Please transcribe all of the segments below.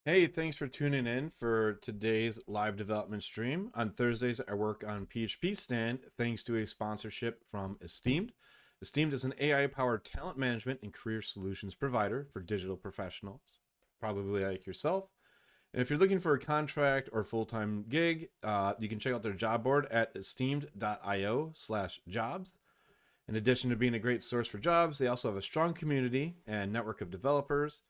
Hey, thanks for tuning in for today's live development stream. On Thursdays, I work on PHPStan thanks to a sponsorship from Esteemed. Esteemed is an AI-powered talent management and career solutions provider for digital professionals, probably like yourself. And if you're looking for a contract or full-time gig, you can check out their job board at esteemed.io/jobs. In addition to being a great source for jobs, they also have a strong community and network of developers.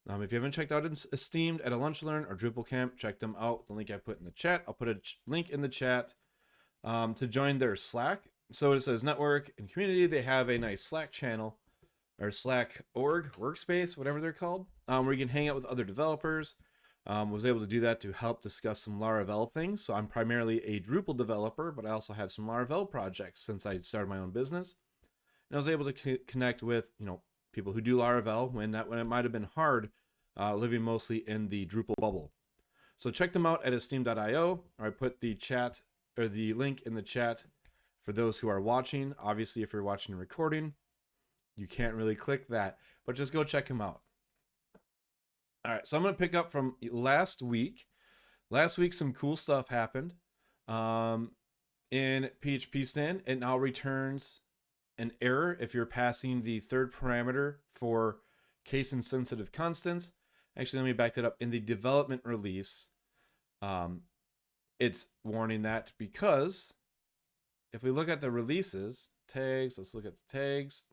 If you haven't checked out Esteemed at a Lunch Learn or Drupal Camp, check them out. The link I put in the chat. I'll put a link in the chat to join their Slack. So it says network and community. They have a nice Slack channel or Slack org, workspace, whatever they're called, where you can hang out with other developers. Was able to do that to help discuss some Laravel things. So I'm primarily a Drupal developer, but I also have some Laravel projects since I started my own business. And I was able to connect with, people who do Laravel when it might have been hard living mostly in the Drupal bubble. So check them out at esteem.io, or I put the chat or the link in the chat for those who are watching. Obviously, if you're watching a recording, you can't really click that, but just go check them out. All right, so I'm going to pick up from last week. Last week, some cool stuff happened. In PHPStan, it now returns an error if you're passing the third parameter for case insensitive constants. Actually, let me back that up. In the development release, it's warning that because if we look at the releases, tags, let's look at the tags.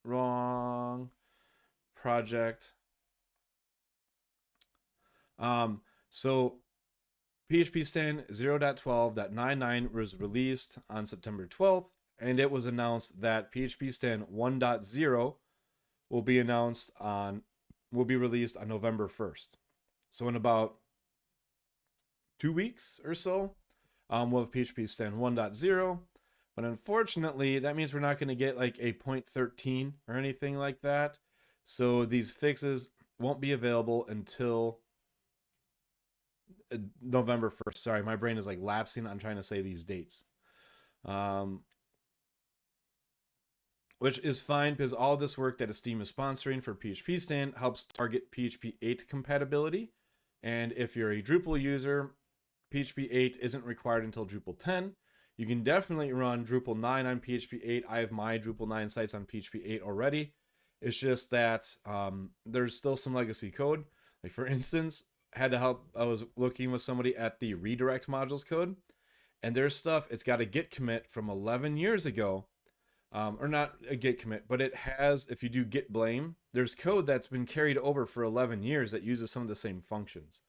Wrong project. So PHPStan 0.12.99 was released on September 12th, and it was announced that PHPStan 1.0 will be released on November 1st. So in about 2 weeks or so, we'll have PHPStan 1.0. But unfortunately, that means we're not going to get like a 0.13 or anything like that. So these fixes won't be available until November 1st. Sorry, my brain is like lapsing on trying to say these dates. Which is fine because all this work that Esteem is sponsoring for PHPStan helps target PHP 8 compatibility. And if you're a Drupal user, PHP 8 isn't required until Drupal 10. You can definitely run Drupal 9 on PHP 8. I have my Drupal 9 sites on PHP 8 already. It's just that there's still some legacy code. Like for instance, I was looking with somebody at the redirect modules code, and there's stuff, it's got a git commit from 11 years ago. Or not a git commit, but it has, if you do git blame, there's code that's been carried over for 11 years that uses some of the same functions.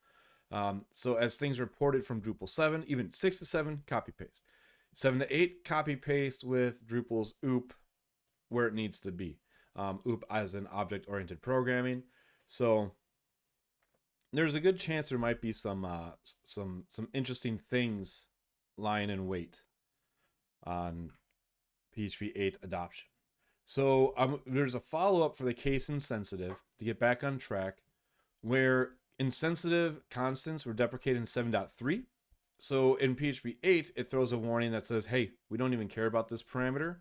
So as things reported from Drupal 7, even 6 to 7, copy paste. 7 to 8, copy paste with Drupal's OOP where it needs to be. OOP as an object-oriented programming. So there's a good chance there might be some interesting things lying in wait on PHP 8 adoption. So there's a follow-up for the case insensitive to get back on track where insensitive constants were deprecated in 7.3. So in PHP 8, it throws a warning that says, hey, we don't even care about this parameter.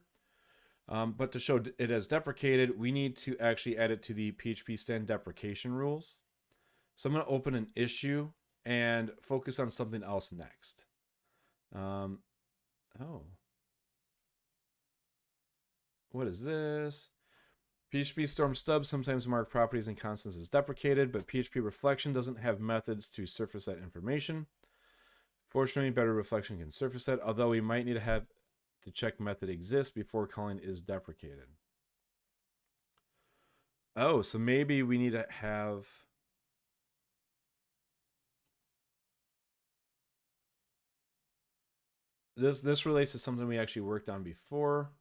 But to show it as deprecated, we need to actually add it to the PHPStan deprecation rules. So I'm going to open an issue and focus on something else next. What is this? PHP Storm stubs sometimes mark properties and constants as deprecated, but PHP reflection doesn't have methods to surface that information. Fortunately, better reflection can surface that, although we might need to have the check method exists before calling is deprecated. Oh, so maybe we need to have... This relates to something we actually worked on before.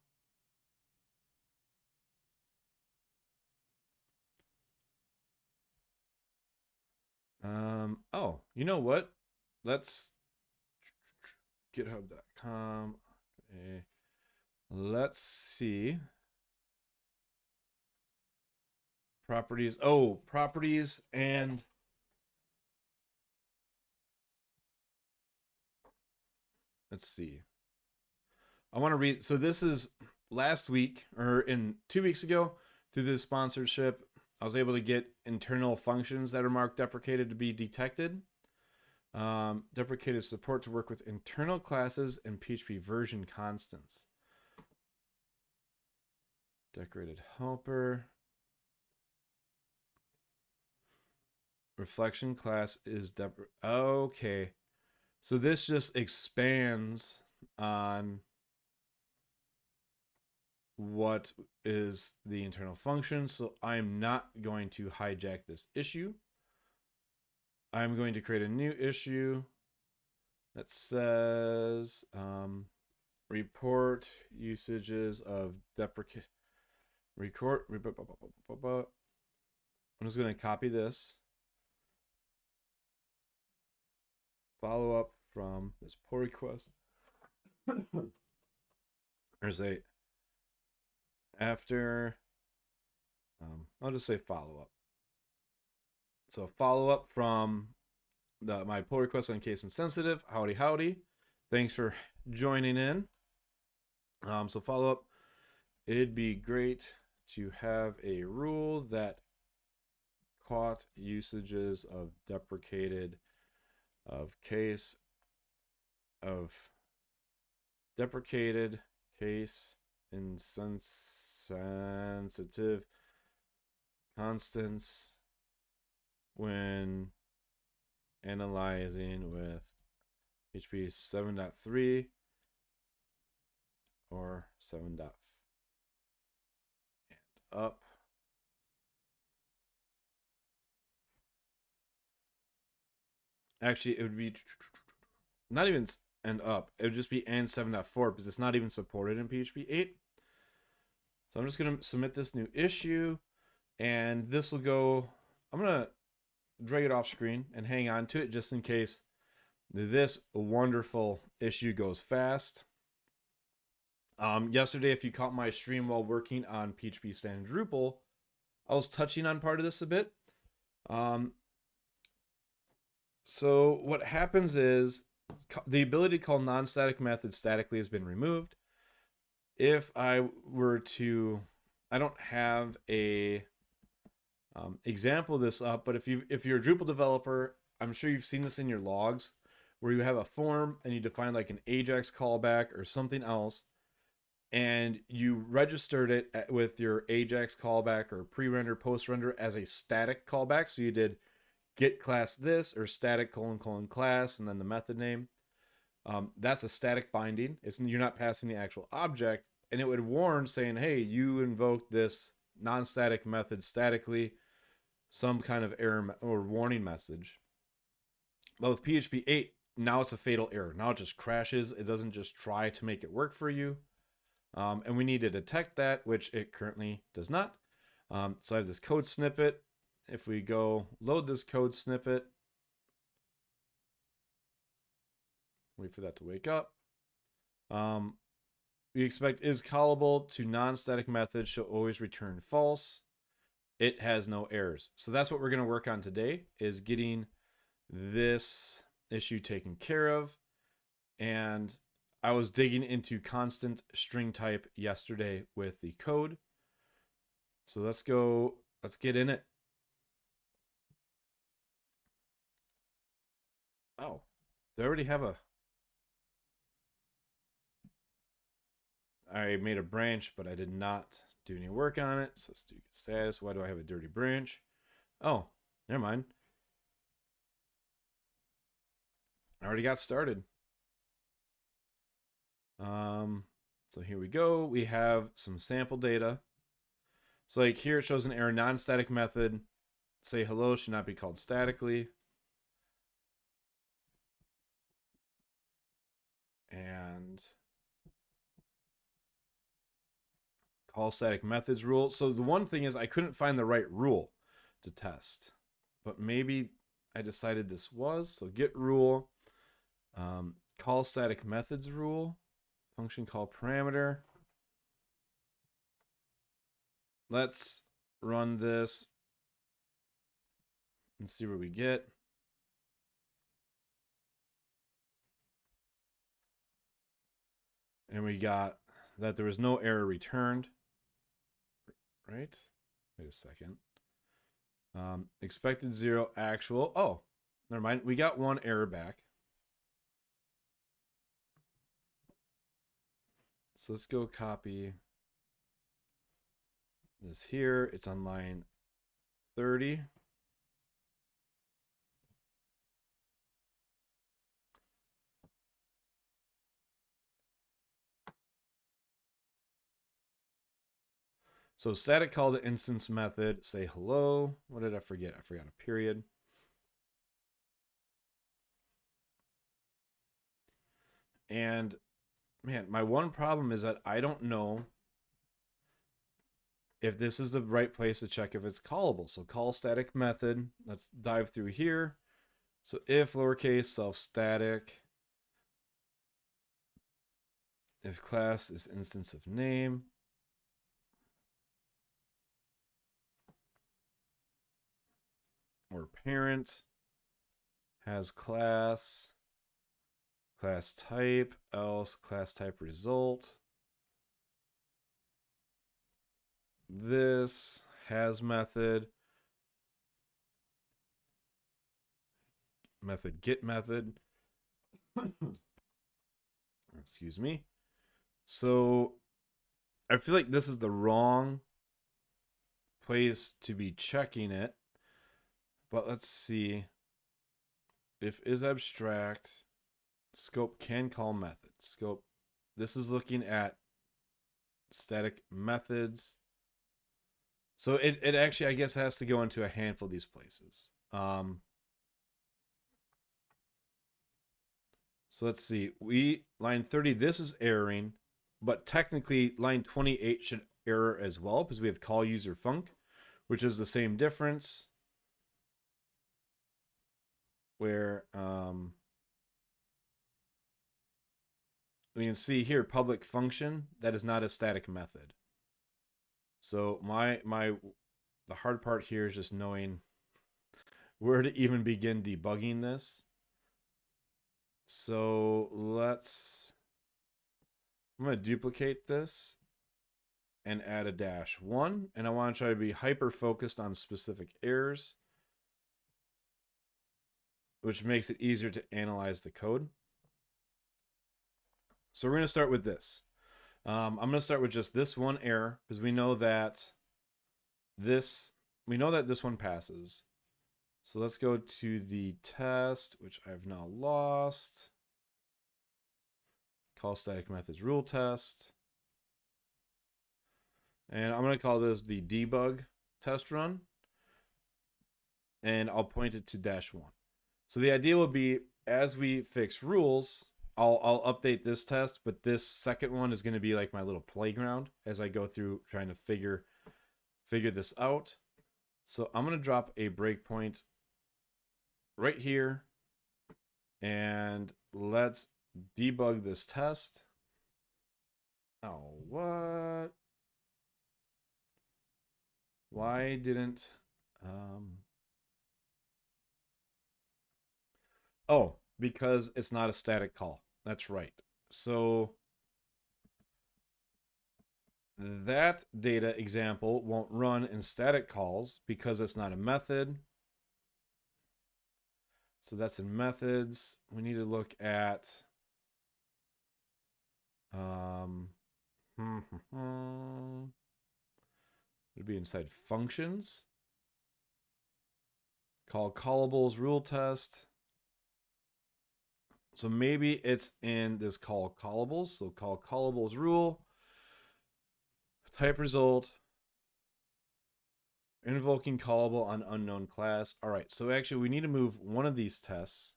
Oh, you know what? Let's github.com. Okay. Let's see. Properties. Oh, properties and let's see. I want to read. So this is last week or in 2 weeks ago through the sponsorship. I was able to get internal functions that are marked deprecated to be detected. Deprecated support to work with internal classes and PHP version constants. Decorated helper. Reflection class is okay. So this just expands on what is the internal function. So I'm not going to hijack this issue. I'm going to create a new issue that says report usages of deprecate. I'm just going to copy this. Follow up from this pull request. There's a after. I'll just say follow up. So follow up from my pull request on case insensitive. Howdy, howdy. Thanks for joining in. So follow up. It'd be great to have a rule that caught usages of deprecated case insensitive constants when analyzing with PHP 7.3 or 7. And up. Actually, it would be not even and up. It would just be and 7.4 because it's not even supported in PHP 8. So I'm just going to submit this new issue, and this will go. I'm going to drag it off screen and hang on to it just in case this wonderful issue goes fast. Yesterday, if you caught my stream while working on PHPStan and Drupal, I was touching on part of this a bit. So what happens is the ability to call non-static methods statically has been removed. If I were to, I don't have a example of this up, but if you're a Drupal developer, I'm sure you've seen this in your logs where you have a form and you define like an Ajax callback or something else, and you registered it with your Ajax callback or pre-render, post-render as a static callback. So you did get class this or static : class and then the method name. That's a static binding. You're not passing the actual object, and it would warn saying, hey, you invoked this non-static method statically, some kind of error or warning message. But with PHP 8, now it's a fatal error. Now it just crashes. It doesn't just try to make it work for you. And we need to detect that, which it currently does not. So I have this code snippet. If we go load this code snippet, wait for that to wake up. We expect is callable to non-static methods shall always return false. It has no errors. So that's what we're going to work on today, is getting this issue taken care of. And I was digging into constant string type yesterday with the code. So let's get in it. Oh, they already have I made a branch, but I did not do any work on it. So let's do status. Why do I have a dirty branch? Oh, never mind. I already got started. So here we go. We have some sample data. So like here it shows an error non-static method. Say hello should not be called statically. And call static methods rule. So the one thing is I couldn't find the right rule to test, but maybe I decided this was. So get rule, call static methods rule, function call parameter. Let's run this and see what we get. And we got that there was no error returned. Right? Wait a second. Expected 0, actual. Oh, never mind. We got one error back. So let's go copy this here. It's on line 30. So static call to instance method, say hello. What did I forget? I forgot a period. And man, my one problem is that I don't know if this is the right place to check if it's callable. So call static method. Let's dive through here. So if lowercase self static, if class is instance of name, or parent has class type, else class type result. This has method get method. Excuse me. So I feel like this is the wrong place to be checking it. But let's see. If is abstract, scope can call method. Scope, this is looking at static methods. So it actually, I guess, has to go into a handful of these places. So let's see. Line 30, this is erroring, but technically line 28 should error as well because we have call user func, which is the same difference. Where we can see here public function, that is not a static method. So the hard part here is just knowing where to even begin debugging this. So I'm going to duplicate this and add a -1, and I want to try to be hyper focused on specific errors, which makes it easier to analyze the code. So we're going to start with this. I'm going to start with just this one error because we know that this one passes. So let's go to the test, which I've now lost. Call static methods rule test. And I'm going to call this the debug test run. And I'll point it to -1. So the idea will be as we fix rules, I'll update this test, but this second one is going to be like my little playground as I go through trying to figure this out. So I'm going to drop a breakpoint right here and let's debug this test. Oh, what? Why didn't oh, because it's not a static call. That's right. So that data example won't run in static calls because it's not a method. So that's in methods. We need to look at it'd be inside functions. Call callables rule test. So maybe it's in this call callables. So call callables rule. Type result. Invoking callable on unknown class. All right, so actually we need to move one of these tests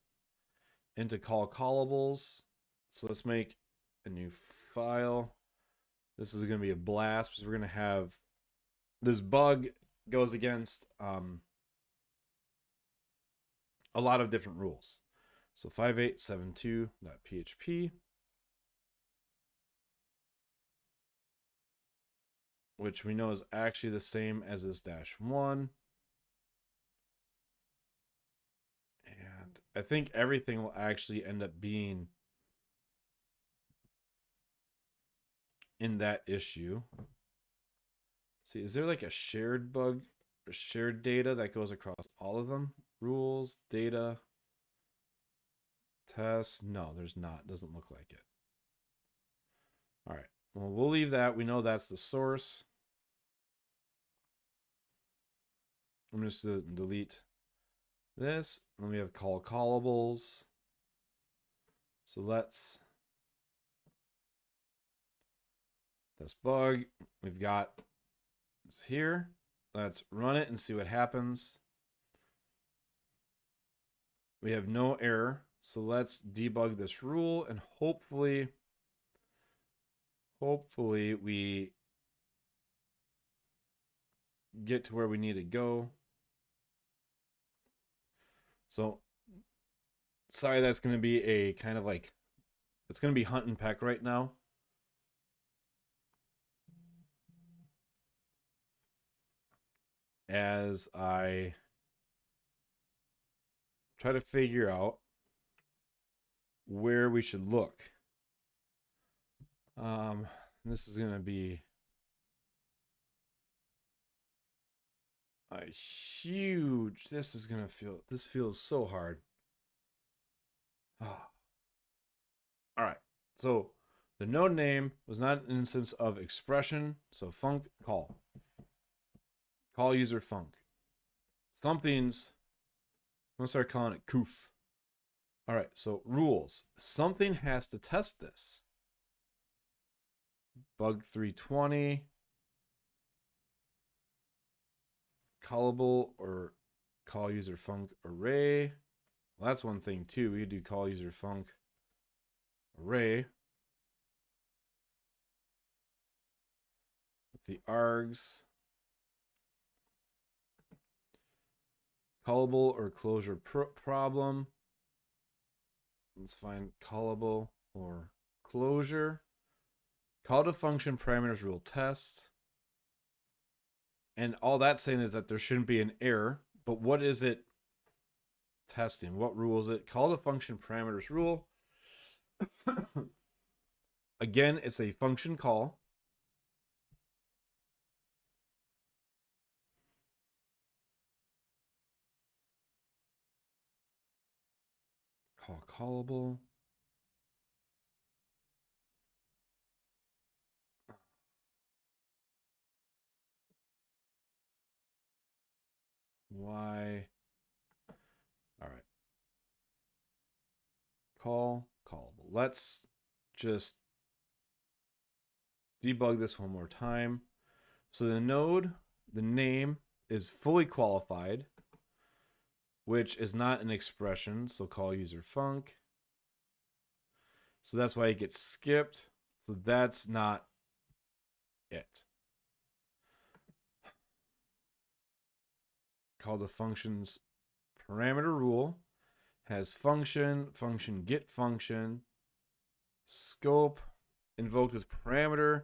into call callables. So let's make a new file. This is going to be a blast because we're going to have this bug goes against a lot of different rules. So 5872.php, which we know is actually the same as this -1. And I think everything will actually end up being in that issue. See, is there like a shared bug shared data that goes across all of them. Rules, data, tests. No, there's not. Doesn't look like it. All right. Well, we'll leave that. We know that's the source. I'm just going to delete this. Then we have call callables. So let's this bug. We've got this here. Let's run it and see what happens. We have no error. So let's debug this rule and hopefully we get to where we need to go. So sorry, that's going to be a kind of like, it's going to be hunt and peck right now. As I try to figure out where we should look. This is going to be a huge, this feels so hard. All right. So the node name was not an instance of expression. So func call user func. Something's, I'm gonna start calling it coof. All right. So rules, something has to test this. Bug 320. Callable or call user func array. Well, that's one thing too. We could do call user func array with the args. Callable or closure problem. Let's find callable or closure. Call to function parameters rule test. And all that's saying is that there shouldn't be an error. But what is it testing? What rule is it? Call to function parameters rule. Again, it's a function call. Call callable. Why? All right. Call callable. Let's just debug this one more time. So the node, the name is fully qualified, which is not an expression. So call user func. So that's why it gets skipped. So that's not it. Call the functions parameter rule has function get function, scope, invoked with parameter,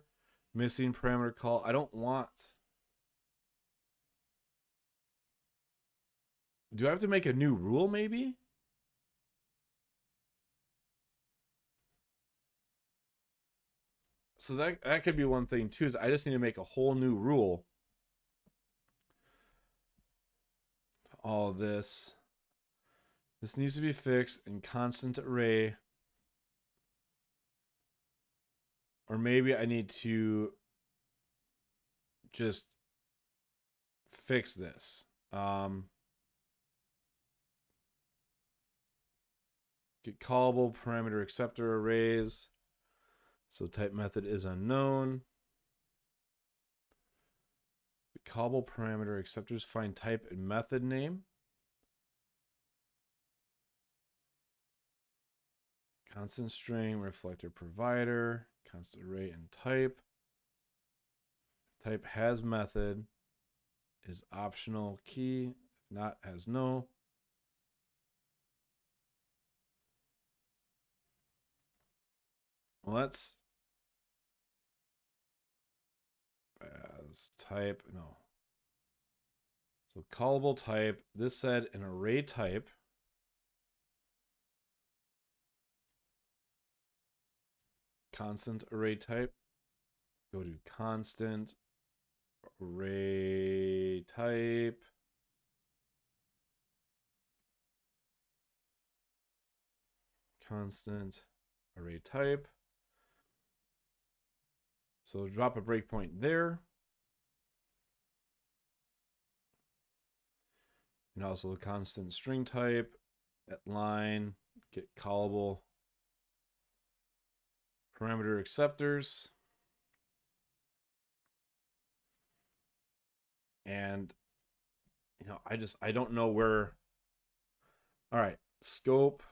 missing parameter call. I don't want. Do I have to make a new rule maybe? So that could be one thing too, is I just need to make a whole new rule. All this. This needs to be fixed in constant array. Or maybe I need to just fix this. Get callable parameter acceptor arrays. So type method is unknown. Callable parameter acceptors find type and method name. Constant string, reflector provider, constant array and type. Type has method, is optional key, if not has no. Well, let's as type, no. So callable type, this said an array type. Constant array type. Go to constant array type. Constant array type. So drop a breakpoint there. And also the constant string type at line, get callable parameter acceptors. And, you know, I don't know where. All right, scope.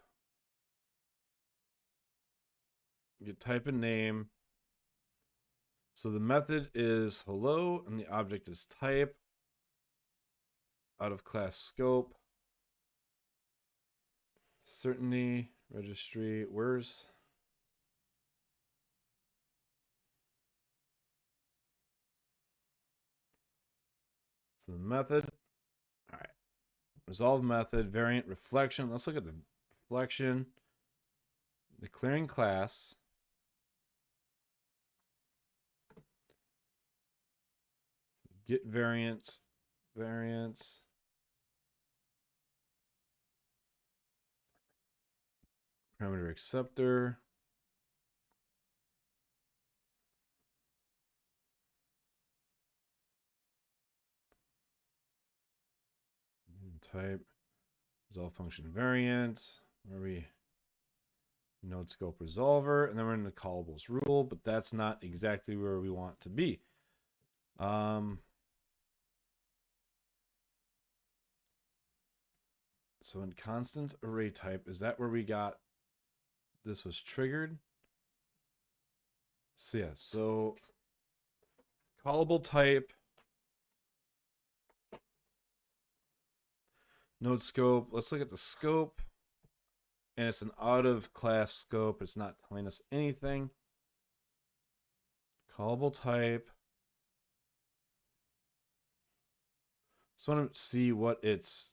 You type a name. So the method is hello and the object is type out of class scope. Certainty registry. Where's so the method? All right. Resolve method, variant, reflection. Let's look at the reflection. Declaring class. Get variants. Variants. Parameter acceptor. Type. Resolve function variant. Where are we? Node scope resolver. And then we're in the callables rule, but that's not exactly where we want to be. So in constant array type, is that where we got this was triggered? So yeah, so callable type, node scope. Let's look at the scope. And it's an out of class scope. It's not telling us anything. Callable type. Just want to see what it's.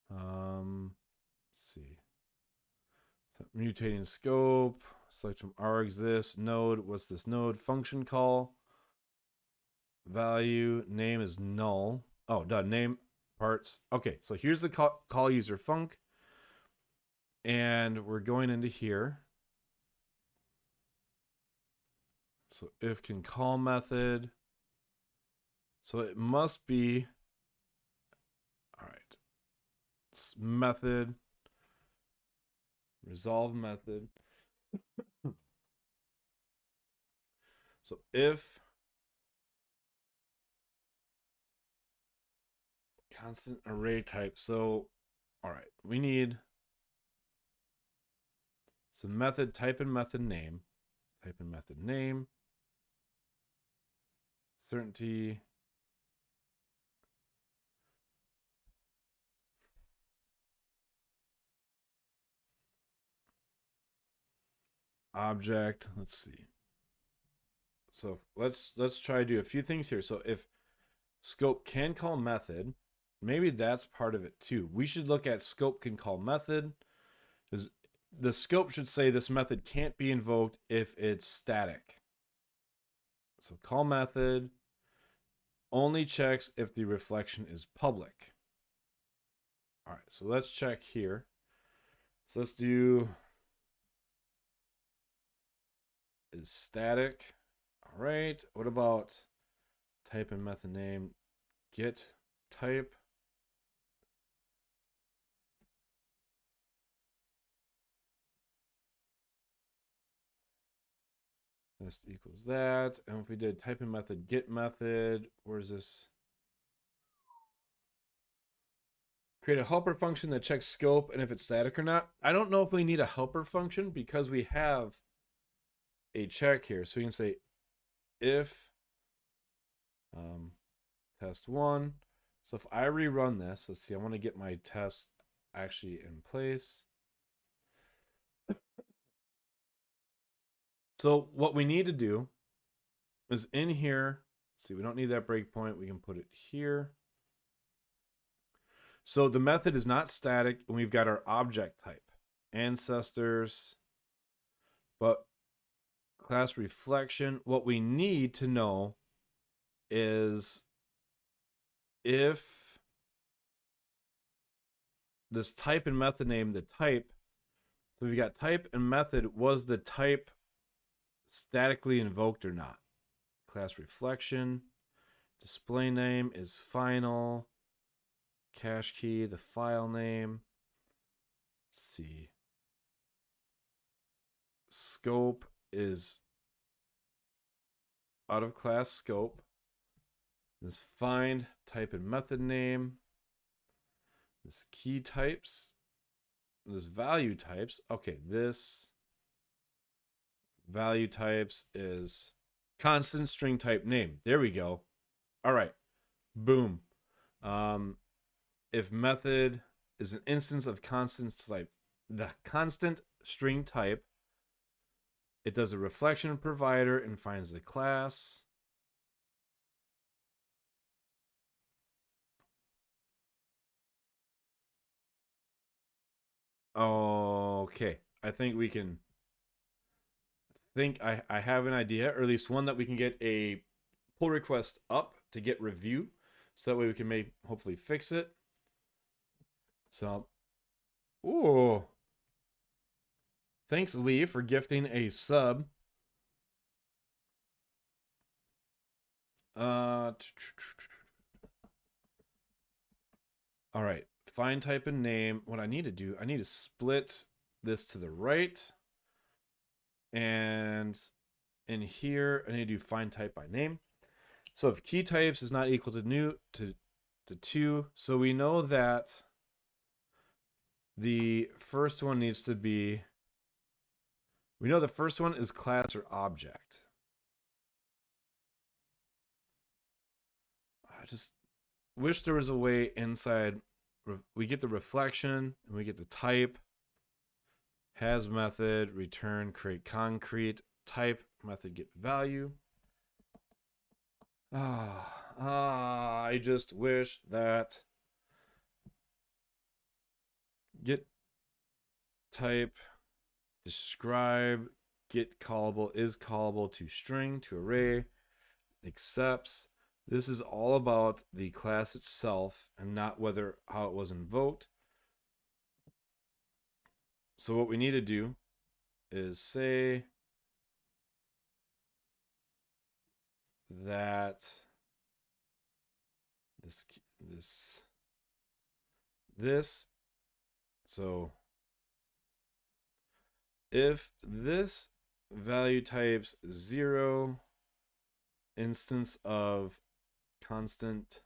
Let's see. So mutating scope. Select from args this node. What's this node? Function call. Value. Name is null. Oh, done. Name parts. Okay, so here's the call user func. And we're going into here. So if can call method. So it must be. All right. It's method. Resolve method. So if constant array type. So, all right, we need some method, type in method name. Type in method name. Certainty. Object. Let's see. So let's try to do a few things here. So if scope can call method, maybe that's part of it too. We should look at scope can call method, because the scope should say this method can't be invoked if it's static. So call method only checks if the reflection is public. All right, so let's check here. So let's do is static. All right, what about type in method name? Get type. This equals that. And if we did type in method, get method, where's this? Create a helper function that checks scope and if it's static or not. I don't know if we need a helper function because we have a check here. So we can say if test one. So if I rerun this, let's see, I want to get my test actually in place. So what we need to do is in here, let's see, we don't need that breakpoint. We can put it here. So the method is not static, and we've got our object type, ancestors, but class reflection. What we need to know is if this type and method name, the type, so we've got type and method, was the type statically invoked or not? Class reflection, display name is final, cache key, the file name. Let's see. Scope is out of class scope. This find type and method name. This key types. This value types. Okay, this value types is constant string type name. There we go. All right. Boom. If method is an instance of constant type, the constant string type, it does a reflection provider and finds the class. Okay. I think we can I have an idea, or at least one that we can get a pull request up to get review. So that way we can hopefully fix it. So, ooh. Thanks, Lee, for gifting a sub. All right. Find type and name. What I need to do, I need to split this to the right. And in here, I need to do find type by name. So if key types is not equal to 2, so we know that the first one needs to be, we know the first one is class or object. I just wish there was a way inside. We get the reflection and we get the type. Has method, return, create concrete, type, method, get value. I just wish that get type, describe, get callable is callable to string, to array, accepts. This is all about the class itself and not how it was invoked. So what we need to do is say that this. So if this value types 0 instance of constant,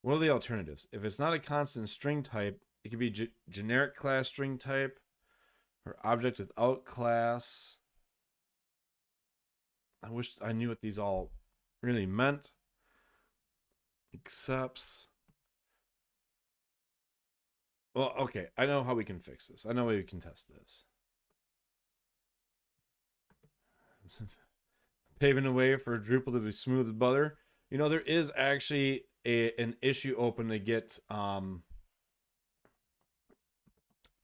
what are the alternatives? If it's not a constant string type, it could be generic class string type or object without class. I wish I knew what these all really meant. Accepts. Well, okay, I know how we can fix this. I know how we can test this. Paving the way for Drupal to be smooth as butter. You know, there is actually an issue open to get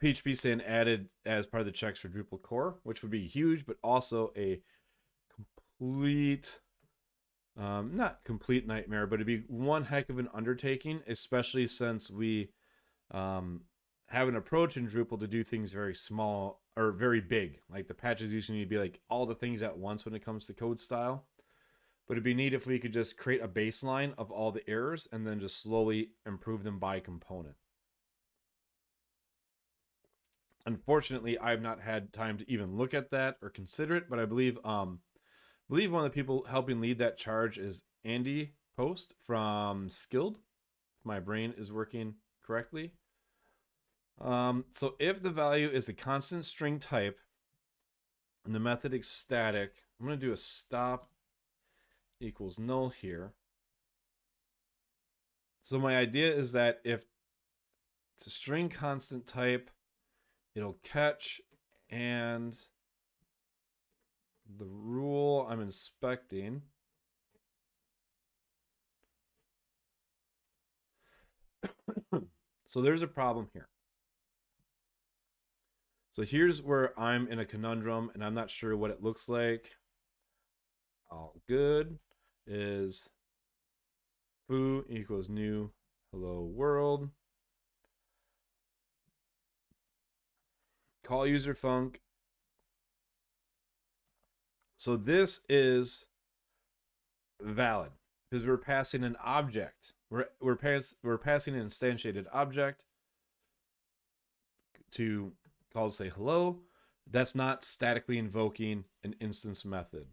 PHPStan added as part of the checks for Drupal core, which would be huge, but also a complete, not complete nightmare, but it'd be one heck of an undertaking, especially since we have an approach in Drupal to do things very small or very big. Like the patches usually need to be like all the things at once when it comes to code style. But it'd be neat if we could just create a baseline of all the errors and then just slowly improve them by component. Unfortunately, I've not had time to even look at that or consider it, but I believe one of the people helping lead that charge is Andy Post from Skilled, if my brain is working correctly. So if the value is a constant string type and the method is static, I'm going to do a stop equals null here. So my idea is that if it's a string constant type, it'll catch, and the rule I'm inspecting so there's a problem here. So here's where I'm in a conundrum and I'm not sure what it looks like. All good is foo equals new hello world. Call user func. So this is valid because we're passing an object. We're passing an instantiated object to call say hello. That's not statically invoking an instance method.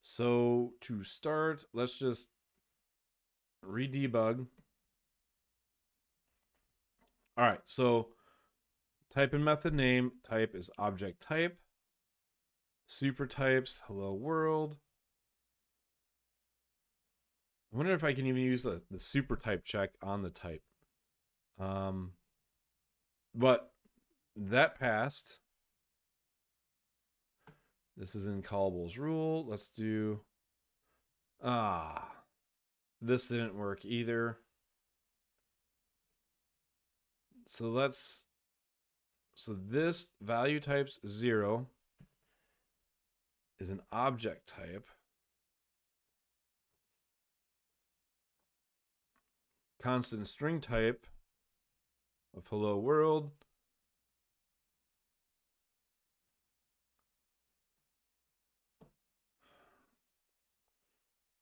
So to start, let's just redebug. All right, so type in method name, type is object type, super types, hello world. I wonder if I can even use the super type check on the type. But that passed. This is in callables rule. Let's do, this didn't work either. So this value types 0 is an object type. Constant string type of hello world.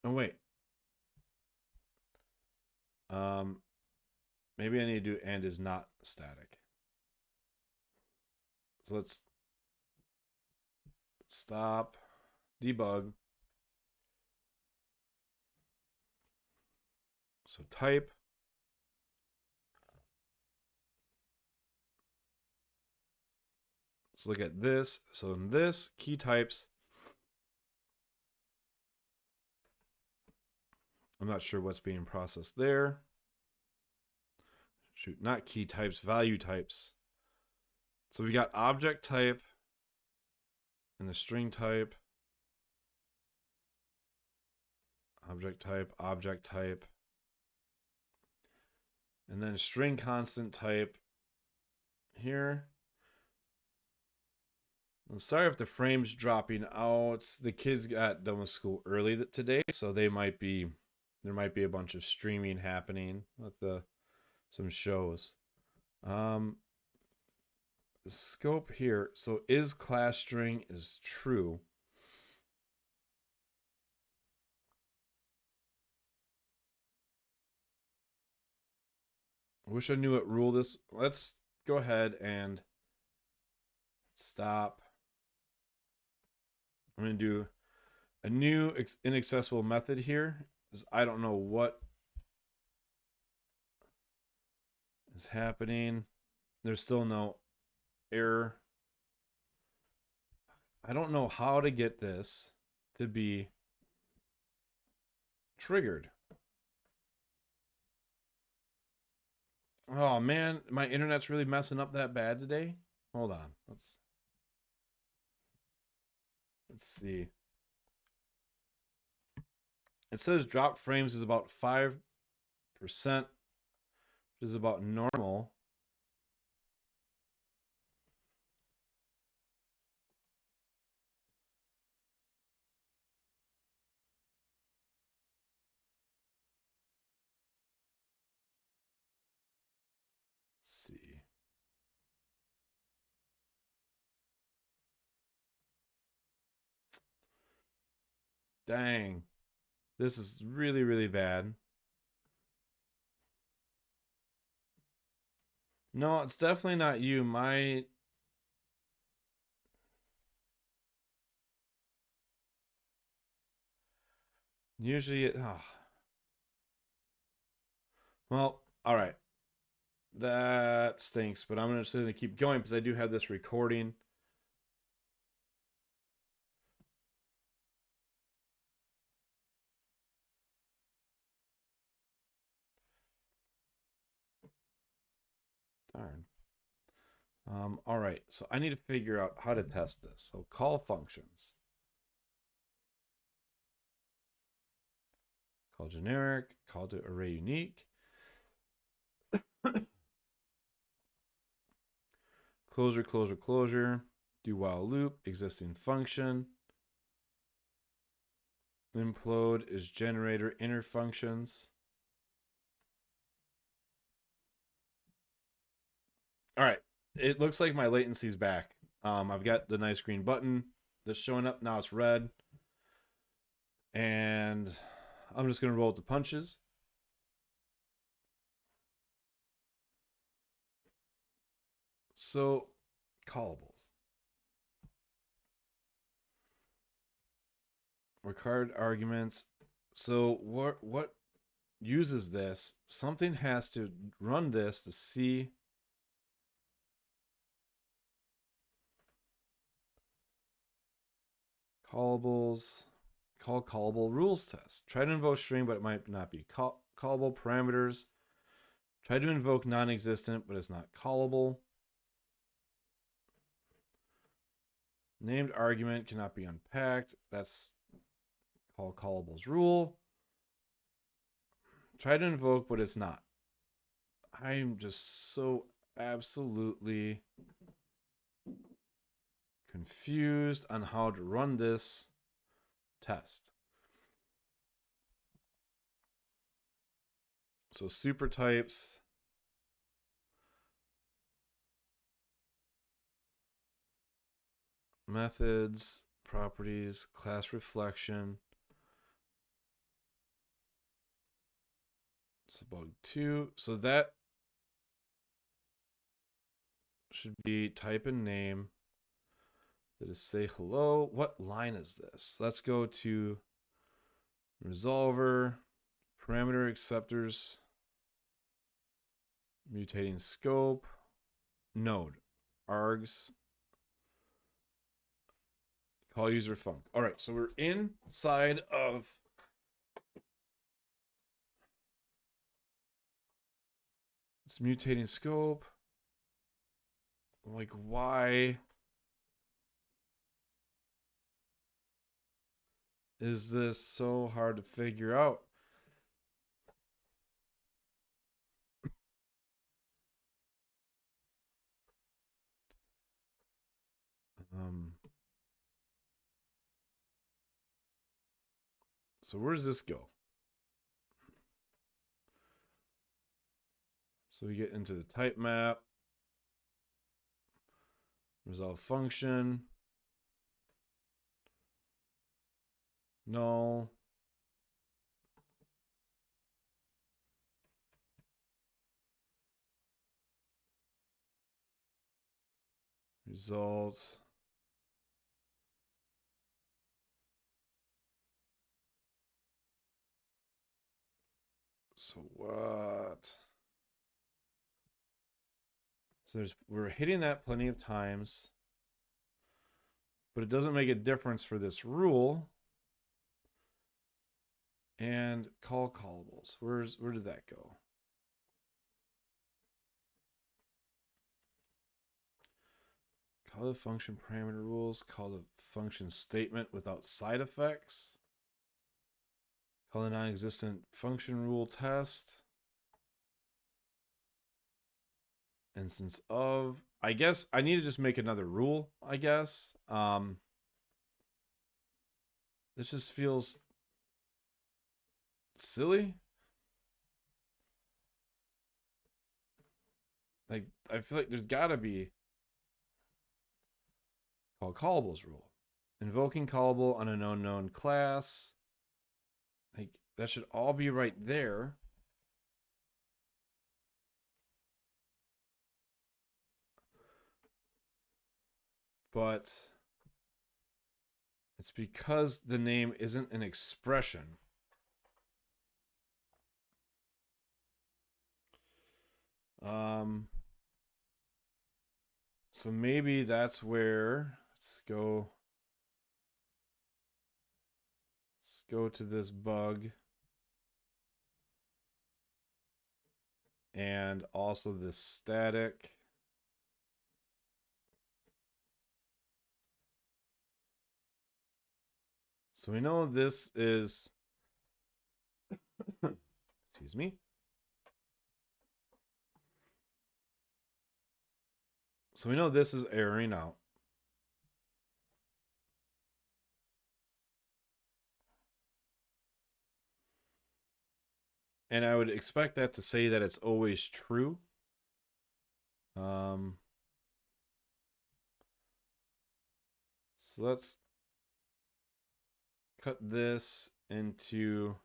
Oh wait. Maybe I need to do and is not static. So let's stop, debug. So type. Let's look at this. So in this, key types. I'm not sure what's being processed there. Shoot, not key types, value types. So we got object type and the string type. Object type. And then string constant type here. I'm sorry if the frame's dropping out. The kids got done with school early today, so there might be a bunch of streaming happening with some shows. Scope here. So is class string is true. I wish I knew what rule this. Let's go ahead and stop. I'm going to do a new inaccessible method here. I don't know what is happening. There's still no error. I don't know how to get this to be triggered. Oh man, my internet's really messing up that bad today. Hold on. Let's see. It says drop frames is about 5%, which is about normal. Let's see. Dang. This is really, really bad. No, it's definitely not you. Usually well, all right. That stinks, but I'm just going to keep going because I do have this recording. Darn. All right, so I need to figure out how to test this. So call functions. Call generic, call to array unique. closure, closure, closure, do while loop, existing function. Implode is generator inner functions. All right, it looks like my latency's back. I've got the nice green button that's showing up. Now it's red. And I'm just going to roll with the punches. So, callables. Required arguments. So what uses this? Something has to run this to see callables. Call callable rules test. Try to invoke string, but it might not be callable parameters. Try to invoke non-existent, but it's not callable. Named argument cannot be unpacked. That's call callables rule. Try to invoke, but it's not. I'm just so absolutely confused on how to run this test. So super types. Methods, properties, class reflection. It's bug 2. So that should be type and name. That is say hello. What line is this? Let's go to resolver, parameter acceptors, mutating scope, node, args, call user func. All right, so we're inside of this mutating scope. Like, why is this so hard to figure out? So where does this go? So we get into the type map, resolve function, null, results. So what? So we're hitting that plenty of times, but it doesn't make a difference for this rule. And call callables. Where did that go? Call the function parameter rules. Call the function statement without side effects. Call the non-existent function rule test. Instance of. I guess I need to just make another rule, I guess. This just feels silly. Like, I feel like there's gotta be call callables rule. Invoking callable on an unknown class. Like, that should all be right there. But it's because the name isn't an expression. So maybe that's where, let's go to this bug. And also this static. So we know this is, excuse me. So we know this is erroring out. And I would expect that to say that it's always true. So let's cut this into,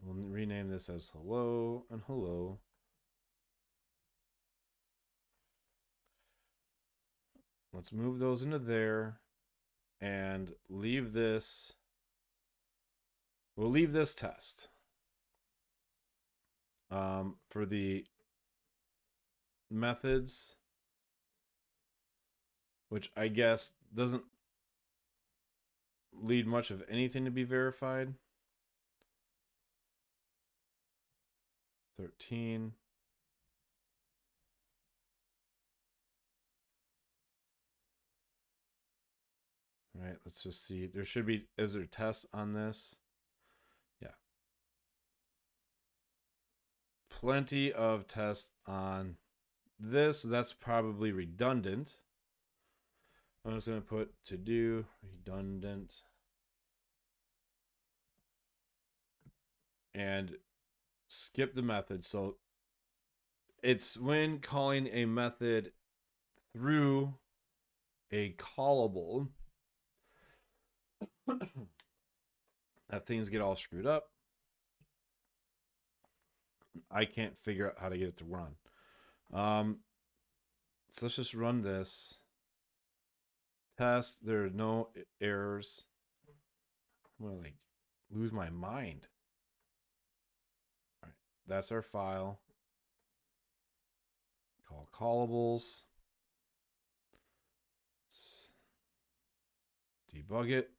we'll rename this as hello and hello. Let's move those into there and leave this. We'll leave this test for the methods, which I guess doesn't lead much of anything to be verified. 13. All right, let's just see. There should be, is there tests on this? Yeah. Plenty of tests on this. That's probably redundant. I'm just going to put to do redundant. And skip the method. So it's when calling a method through a callable that things get all screwed up. I can't figure out how to get it to run. So let's just run this. Test. There are no errors. I'm gonna like lose my mind. All right, that's our file. Call callables. Let's debug it.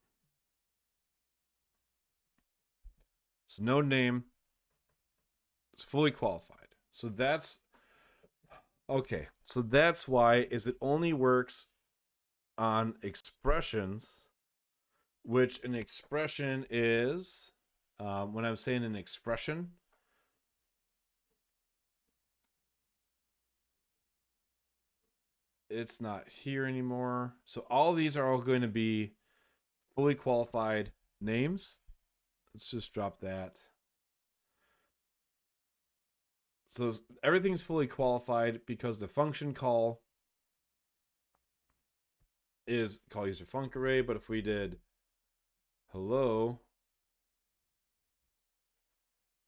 So node name is fully qualified. So that's okay. So that's why is it only works on expressions, which an expression is when I'm saying an expression, it's not here anymore. So all these are all going to be fully qualified names. Let's just drop that. So everything's fully qualified because the function call is call user func array. But if we did hello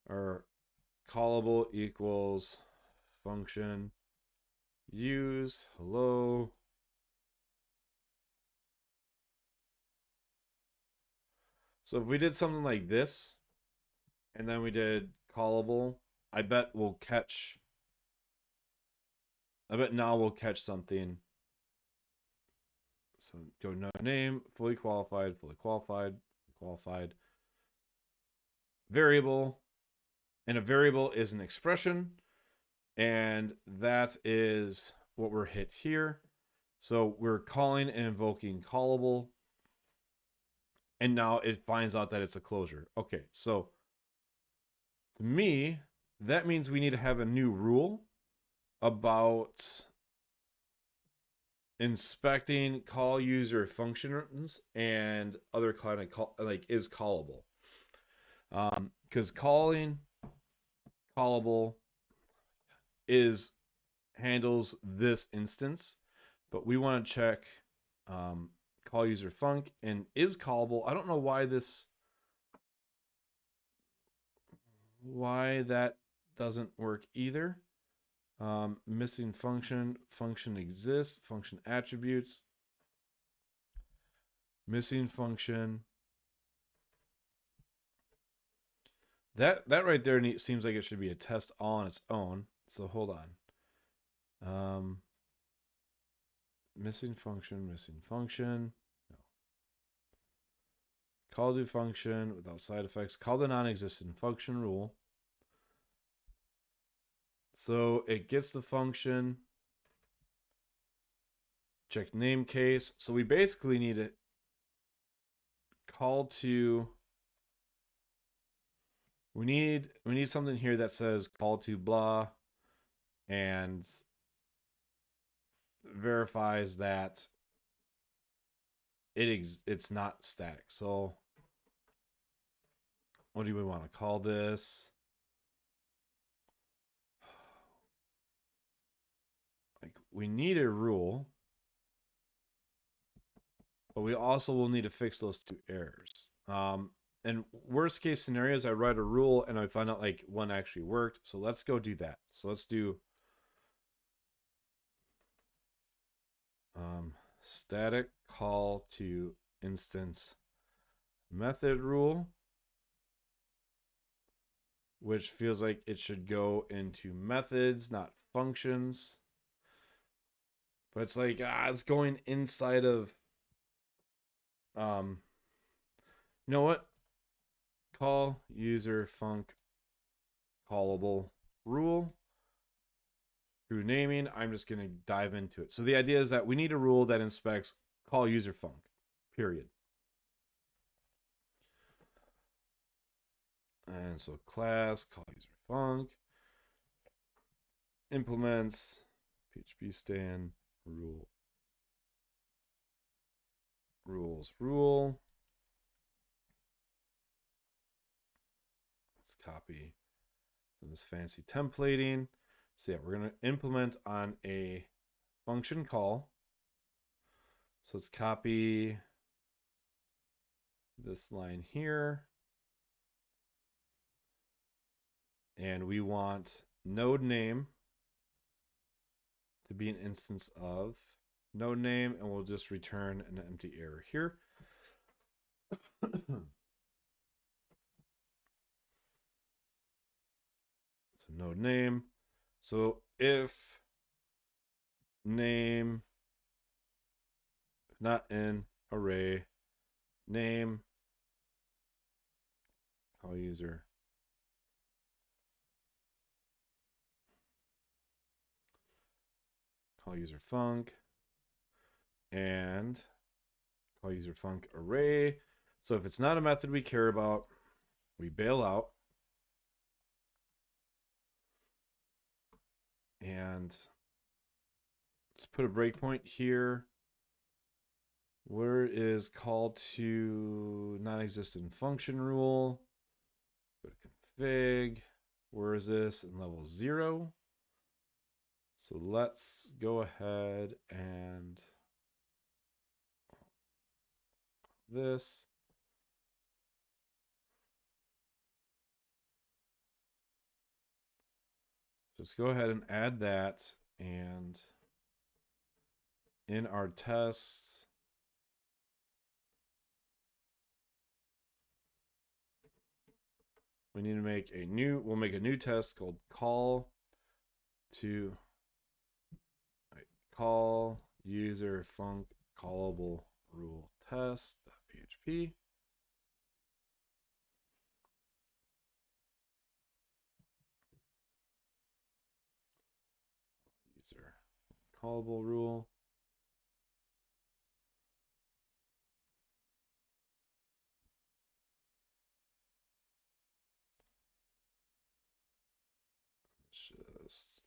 or callable equals function use hello, so if we did something like this and then we did callable, I bet now we'll catch something. So go no name, fully qualified, qualified. Variable. And a variable is an expression. And that is what we're hit here. So we're calling and invoking callable. And now it finds out that it's a closure. Okay, so to me, that means we need to have a new rule about inspecting call user functions and other kind of call, like is callable. Because calling callable handles this instance, but we want to check call user func and is callable. I don't know why that doesn't work either. Missing function exists, function attributes, missing function. That right there seems like it should be a test all on its own. So hold on. Missing function. No. Call to function without side effects. Call the non-existent function rule. So it gets the function. Check name case. So we basically need to call to. We need something here that says call to blah. and verifies that it's not static. So what do we want to call this? Like, we need a rule, but we also will need to fix those two errors. And worst case scenarios, I write a rule and I find out like one actually worked. So let's go do that. So let's do static call to instance method rule, which feels like it should go into methods, not functions. But it's like, it's going inside of, you know what? Call user func callable rule. Through naming, I'm just going to dive into it. So the idea is that we need a rule that inspects call user func, period. And so class call user func implements PHPStan rules rule. Let's copy some of this fancy templating. So yeah, we're going to implement on a function call. So let's copy this line here. And we want node name to be an instance of node name, and we'll just return an empty error here. So node name. So if name not in array name call user func and call user func array. So if it's not a method we care about, we bail out. And let's put a breakpoint here. Where is call to non-existent function rule? Go to config. Where is this? In level 0. So let's go ahead and this. Just go ahead and add that, and in our tests, we need to make a new, we'll make a new test called call user func callable rule test.php. User callable rule. Just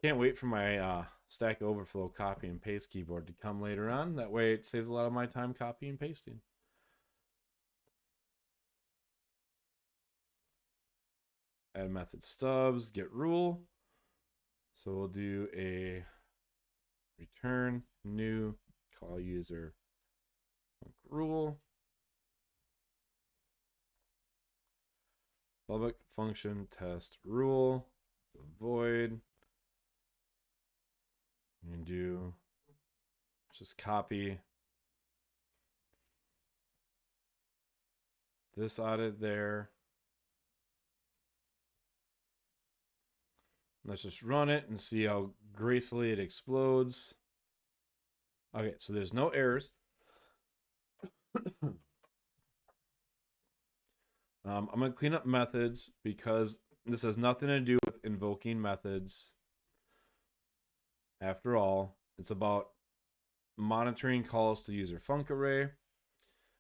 can't wait for my Stack Overflow copy and paste keyboard to come later on. That way it saves a lot of my time copying and pasting. Add method stubs, get rule. So we'll do a return new call user rule. Public function test rule. Void. And do just copy this audit there. Let's just run it and see how gracefully it explodes. Okay, so there's no errors. I'm going to clean up methods because this has nothing to do with invoking methods. After all, it's about monitoring calls to user func array.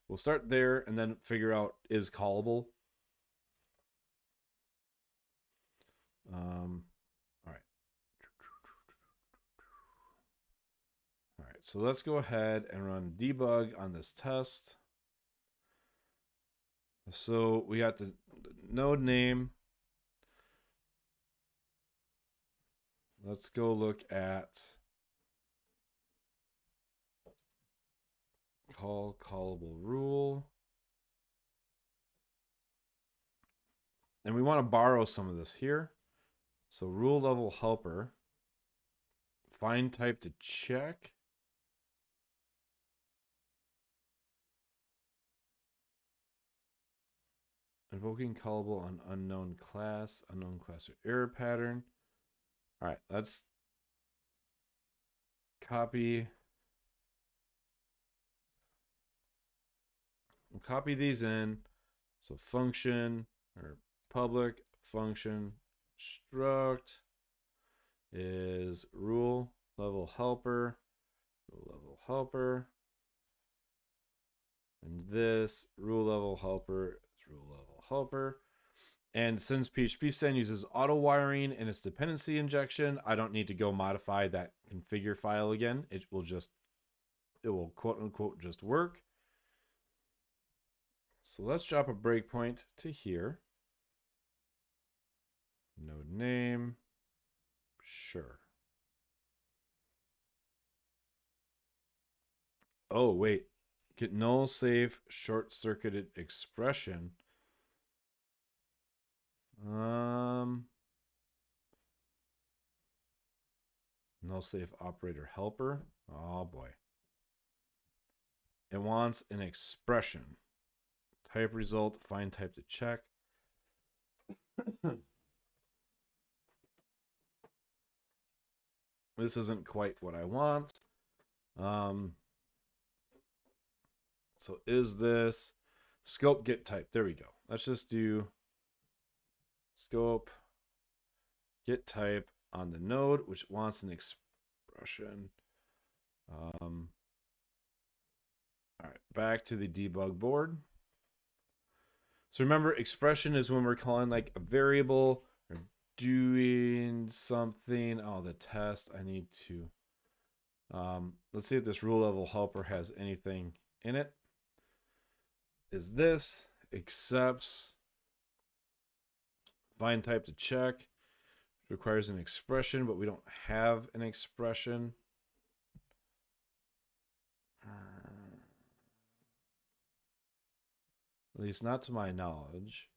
We'll start there and then figure out is callable. All right. All right, so let's go ahead and run debug on this test. So we got the node name. Let's go look at callable rule. And we want to borrow some of this here. So rule level helper, find type to check. Invoking callable on unknown class or error pattern. All right, let's copy these in. So function or public function struct is rule level helper, and this rule level helper is rule level helper. And since PHPStan uses auto wiring in its dependency injection, I don't need to go modify that configure file again. It will quote unquote just work. So let's drop a breakpoint to here. Node name, sure. Oh, wait. Get null safe short circuited expression. Null safe operator helper. Oh boy. It wants an expression. Type result, find type to check. This isn't quite what I want. So is this scope get type? There we go. Let's just do scope get type on the node, which wants an expression. All right, back to the debug board. So remember, expression is when we're calling like a variable or doing something. Oh, the test, I need to, let's see if this rule level helper has anything in it. Is this accepts find type to check. It requires an expression, but we don't have an expression. At least not to my knowledge.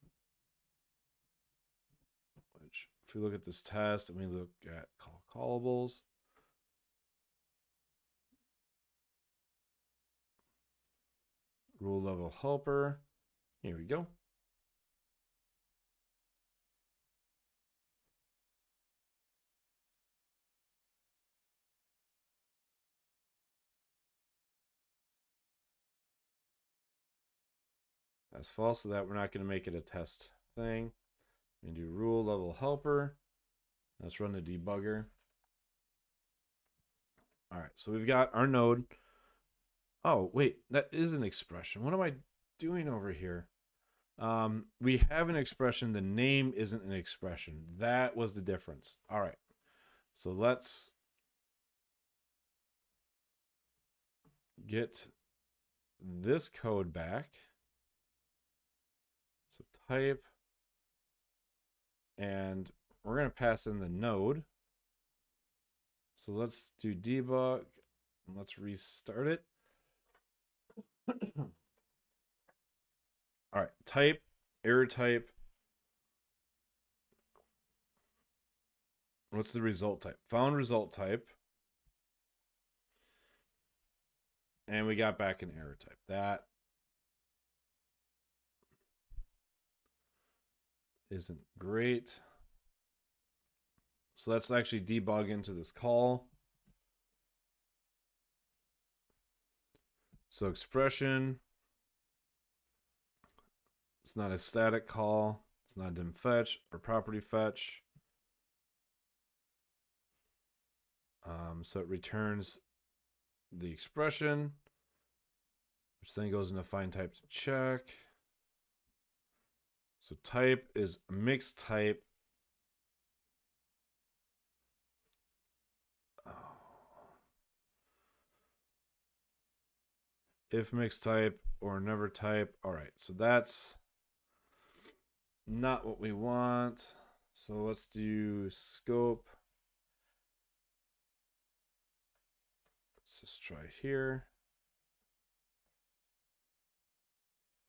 Which, if we look at this test and we look at callables, rule level helper, here we go. That's false, so that we're not going to make it a test thing. We do rule level helper. Let's run the debugger. All right, so we've got our node. Oh, wait, that is an expression. What am I doing over here? We have an expression. The name isn't an expression. That was the difference. All right, so let's get this code back. So type, and we're going to pass in the node. So let's do debug, and let's restart it. All right, type, error type. What's the result type? Found result type. And we got back an error type. That isn't great. So let's actually debug into this call. So expression, it's not a static call. It's not dim fetch or property fetch. So it returns the expression, which then goes into find type to check. So type is mixed type if mixed type or never type. All right, so that's not what we want. So let's do scope. Let's just try here.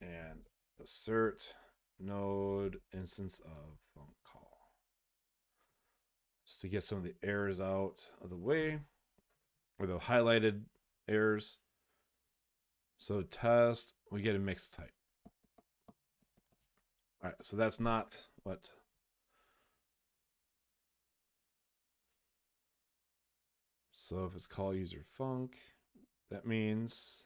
And assert node instance of func call. Just to get some of the errors out of the way, or the highlighted errors. So test, we get a mixed type. All right, so that's not what. So if it's call user func, that means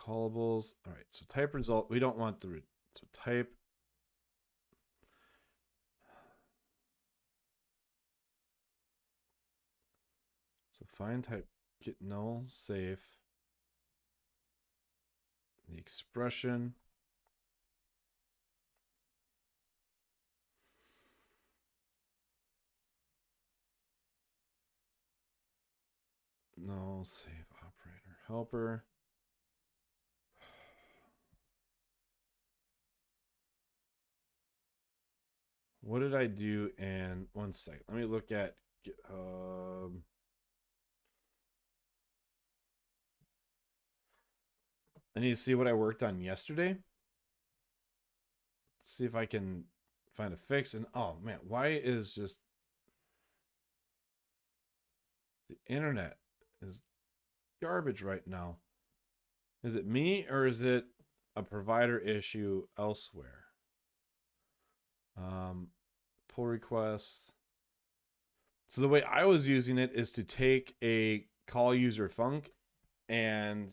callables. All right, so type result, we don't want the, so type. So find type, get null, safe. The expression. Null, save operator, helper. What did I do? And 1 second. Let me look at GitHub. I need to see what I worked on yesterday. See if I can find a fix. And oh man, why is just the internet is garbage right now? Is it me or is it a provider issue elsewhere? Pull requests. So the way I was using it is to take a call user func, and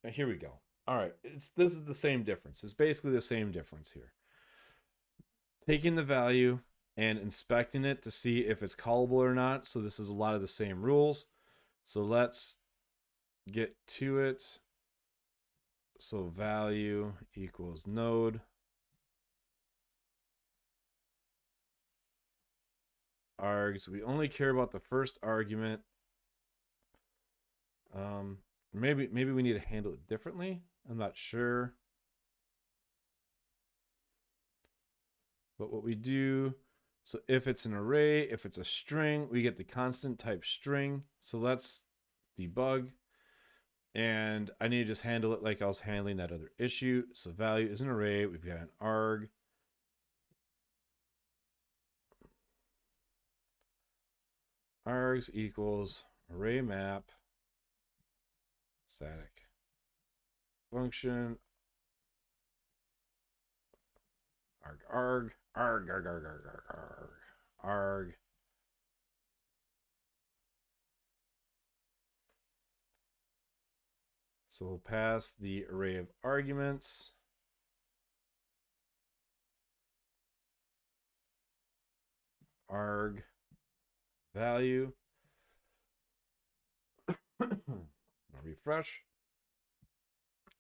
here we go. All right, this is the same difference. It's basically the same difference here. Taking the value and inspecting it to see if it's callable or not. So this is a lot of the same rules. So let's get to it. So value equals node. Args. We only care about the first argument. Maybe we need to handle it differently. I'm not sure. But what we do, so if it's an array, if it's a string, we get the constant type string. So let's debug. And I need to just handle it like I was handling that other issue. So value is an array. We've got an arg. Args equals array map static function arg. So we'll pass the array of arguments. Arg value. Refresh.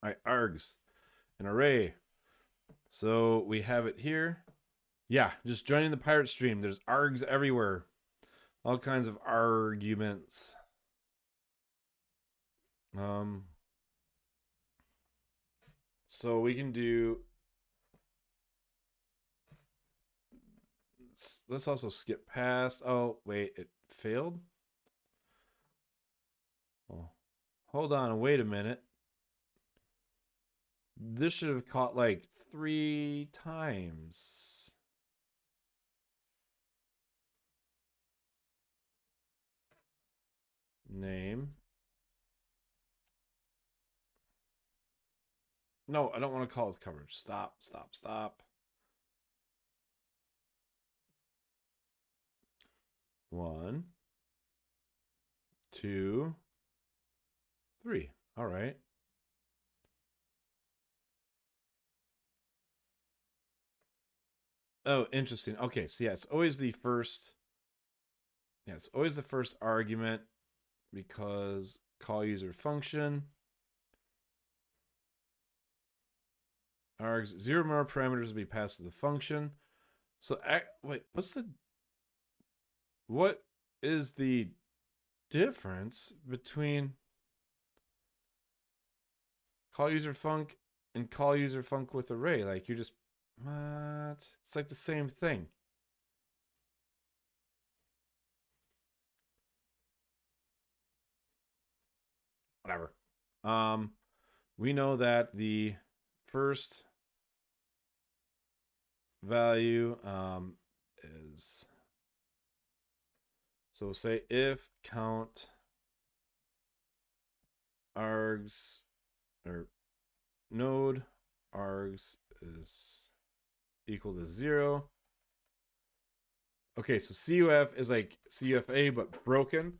All right, args, an array. So we have it here. Yeah, just joining the pirate stream. There's args everywhere. All kinds of arguments. So we can do, let's also skip past. Oh, wait, it failed? Oh, hold on, wait a minute. This should have caught like 3 times. Name. No, I don't want to call it coverage. Stop. 1, 2, 3. All right. Oh, interesting. Okay, so yeah, it's always the first. Yeah, it's always the first argument because call user function. Args 0 more parameters will be passed to the function. So wait, what is the difference between call user func and call user func with array? Like, you're just, what? It's like the same thing. Whatever. We know that the first value is, so say if count args or node args is equal to 0. Okay, so CUF is like CUFA but broken.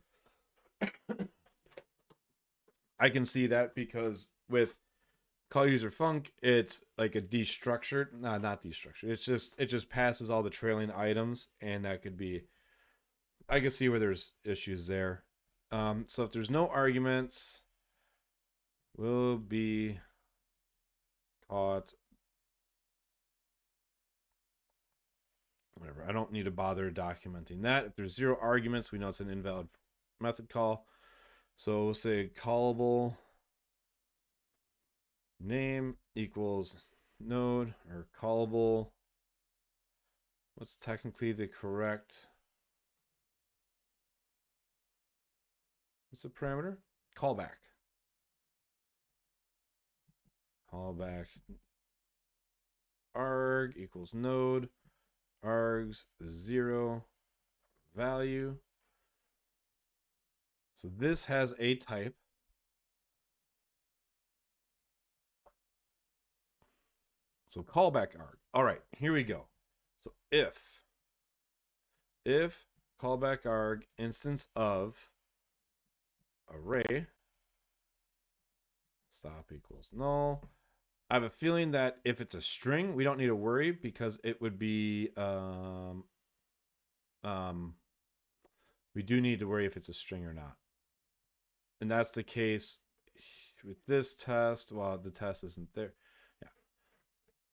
I can see that because with call user func, it's like a destructured, not destructured. It just passes all the trailing items, and that could be, I can see where there's issues there. So if there's no arguments, will be caught. Whatever. I don't need to bother documenting that. If there's 0 arguments, we know it's an invalid method call. So we'll say callable name equals node, or callable. What's technically the correct? What's the parameter? Callback. Callback arg equals node args 0 value. So this has a type. So callback arg. All right, here we go. So if callback arg instance of array stop equals null. I have a feeling that if it's a string, we don't need to worry because it would be we do need to worry if it's a string or not. And that's the case with this test. Well, the test isn't there. Yeah.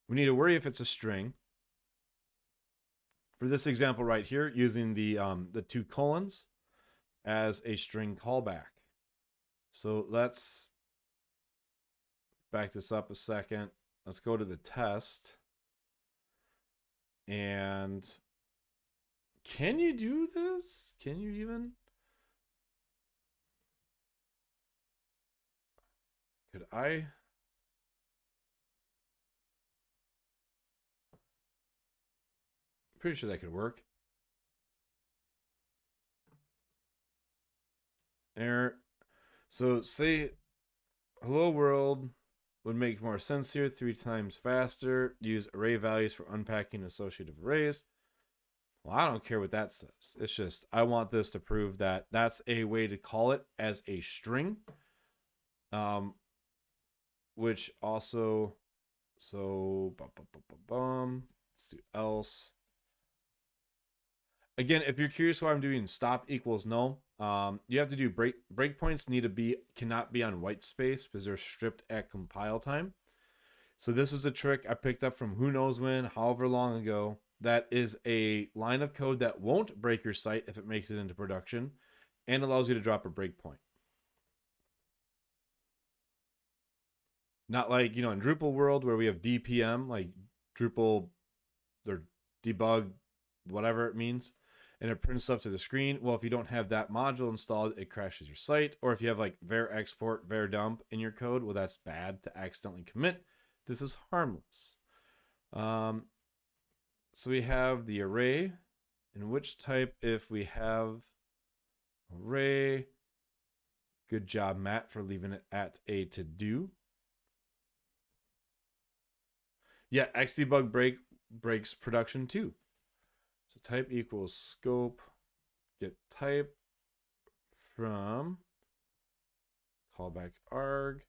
We need to worry if it's a string. For this example right here, using the 2 colons as a string callback. So let's back this up a second. Let's go to the test. And can you do this? Can you even? Could I? Pretty sure that could work. Error. So say hello world would make more sense here. 3 times faster. Use array values for unpacking associative arrays. Well, I don't care what that says. It's just I want this to prove that that's a way to call it as a string. Which also, so let's do else. Again, if you're curious why I'm doing stop equals null, you have to do breakpoints cannot be on white space because they're stripped at compile time. So this is a trick I picked up from who knows when, however long ago. That is a line of code that won't break your site if it makes it into production, and allows you to drop a breakpoint. Not like, in Drupal world where we have DPM, like Drupal or debug, whatever it means, and it prints stuff to the screen. Well, if you don't have that module installed, it crashes your site. Or if you have like var export, var dump in your code, well, that's bad to accidentally commit. This is harmless. So we have the array, in which type if we have array. Good job, Matt, for leaving it at a to do. Yeah, xdebug breaks production too. So type equals scope, get type from callback arg.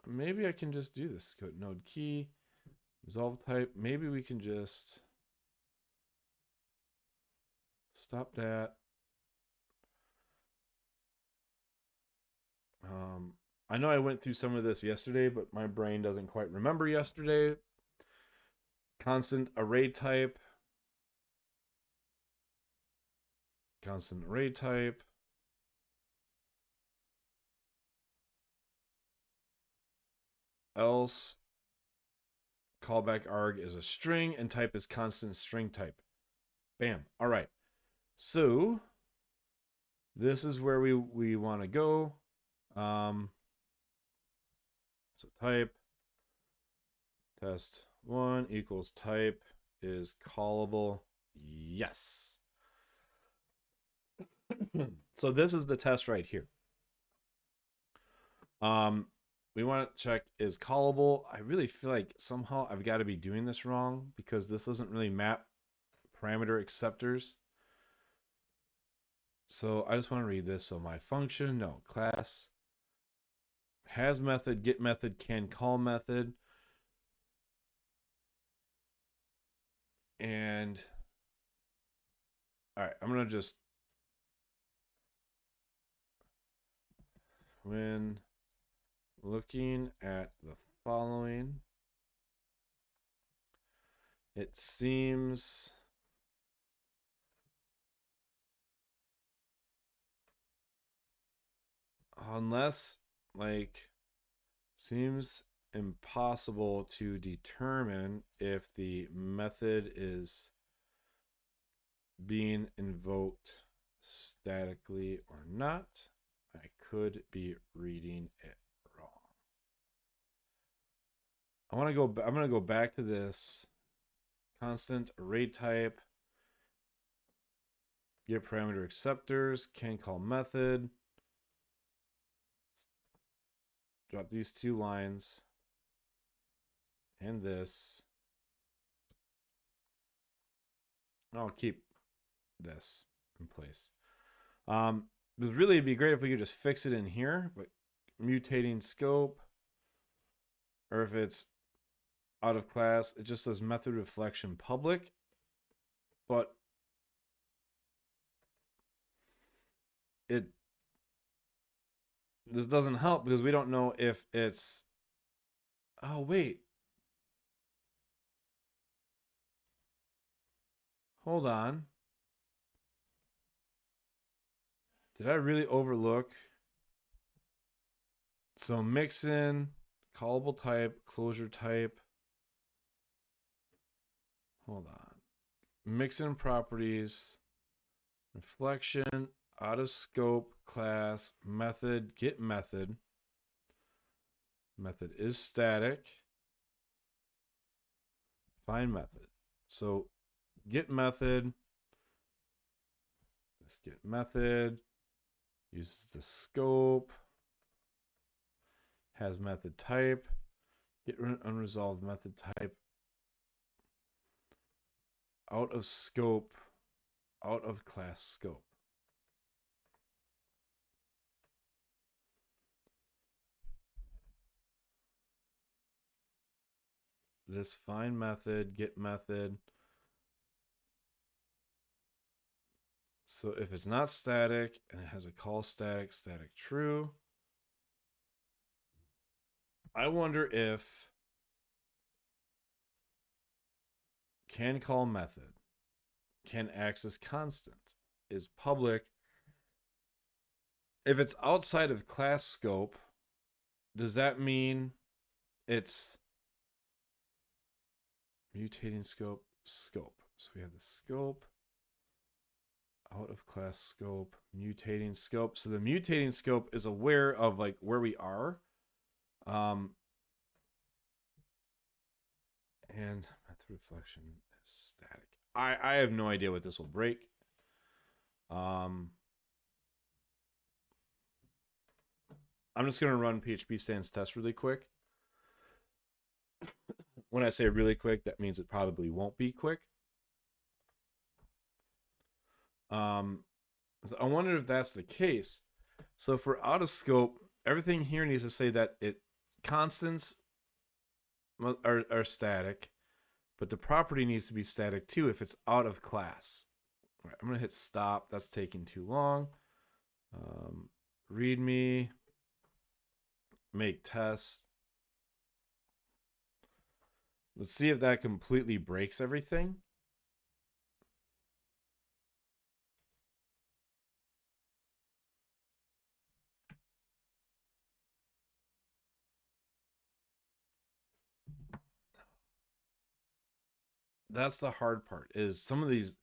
Maybe I can just do this. Go node key, resolve type. Maybe we can just stop that. I know I went through some of this yesterday, but my brain doesn't quite remember yesterday. Constant array type. constant array type. Else callback arg is a string and type is constant string type. Bam. All right. So this is where we want to go. So type test1 equals type is callable. Yes. So this is the test right here. We want to check is callable. I really feel like somehow I've got to be doing this wrong because this doesn't really map parameter acceptors. So I just want to read this. So my function, no, class has method, get method, can call method. And all right, I'm going to just, when looking at the following, it seems unless like seems impossible to determine if the method is being invoked statically or not. I could be reading it wrong. I'm going to go back to this constant array type, get parameter acceptors, can call method. Drop these two lines and this. I'll keep this in place. It would really be great if we could just fix it in here, but mutating scope, or if it's out of class, it just says method reflection public, but this doesn't help because we don't know if it's, oh wait, hold on, did I really overlook? So mix in callable type, closure type, hold on, mix in properties, reflection, out of scope, class, method, get method. Method is static. Find method. So get method. This get method uses the scope. Has method type. Get unresolved method type. Out of scope. Out of class scope. This find method, get method. So if it's not static and it has a call static, static true, I wonder if can call method, can access constant is public. If it's outside of class scope, does that mean it's mutating scope, scope? So we have the scope, out of class scope, mutating scope. So the mutating scope is aware of like where we are. And method reflection is static. I have no idea what this will break. I'm just going to run PHPStan's test really quick. When I say really quick, that means it probably won't be quick. So I wonder if that's the case. So for out of scope, everything here needs to say that constants are static, but the property needs to be static too if it's out of class. All right, I'm going to hit stop. That's taking too long. Readme, make test. Let's see if that completely breaks everything. that's the hard part, is some of these,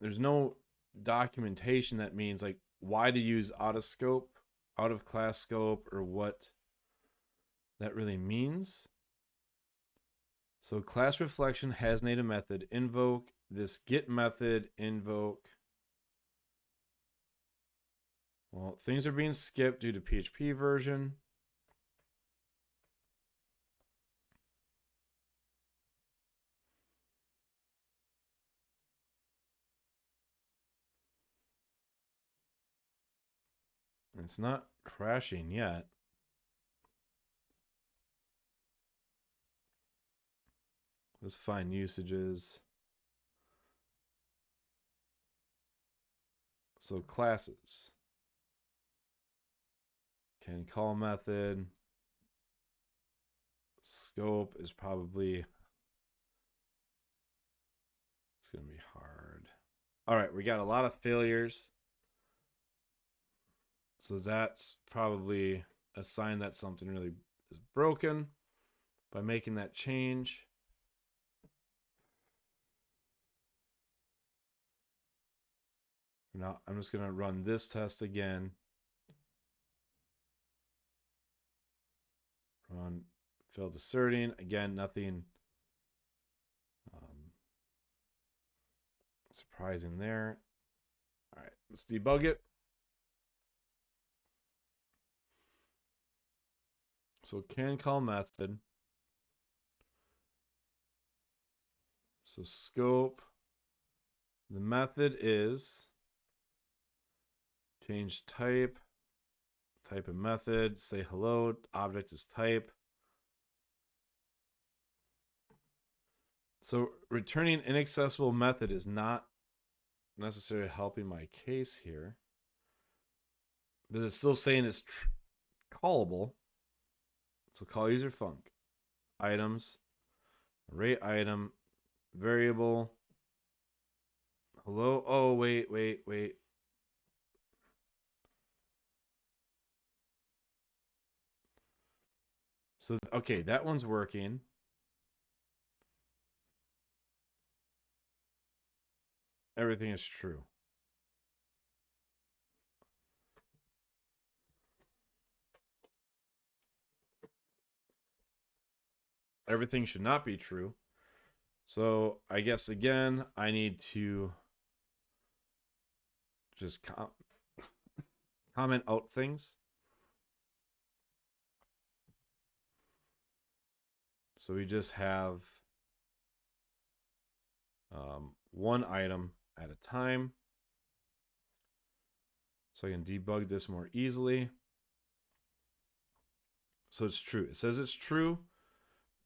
there's no documentation that means like why to use out of scope, out of class scope, or what that really means. So class reflection has native method, invoke this get method, invoke. Well, things are being skipped due to PHP version. It's not crashing yet. Let's find usages. So classes. Can call method. Scope is probably, it's going to be hard. All right, we got a lot of failures. So that's probably a sign that something really is broken by making that change. Now I'm just going to run this test again. Run failed asserting. Again, nothing surprising there. All right, let's debug it. So can call method. So scope. The method is change type. Type a method. Say hello. Object is type. So returning inaccessible method is not necessarily helping my case here. But it's still saying it's callable. So call user func. Items. Array item. Variable. Hello. Oh, wait. So, okay, that one's working. Everything is true. Everything should not be true. So I guess, again, I need to just comment out things. So we just have one item at a time. So I can debug this more easily. So it's true. It says it's true.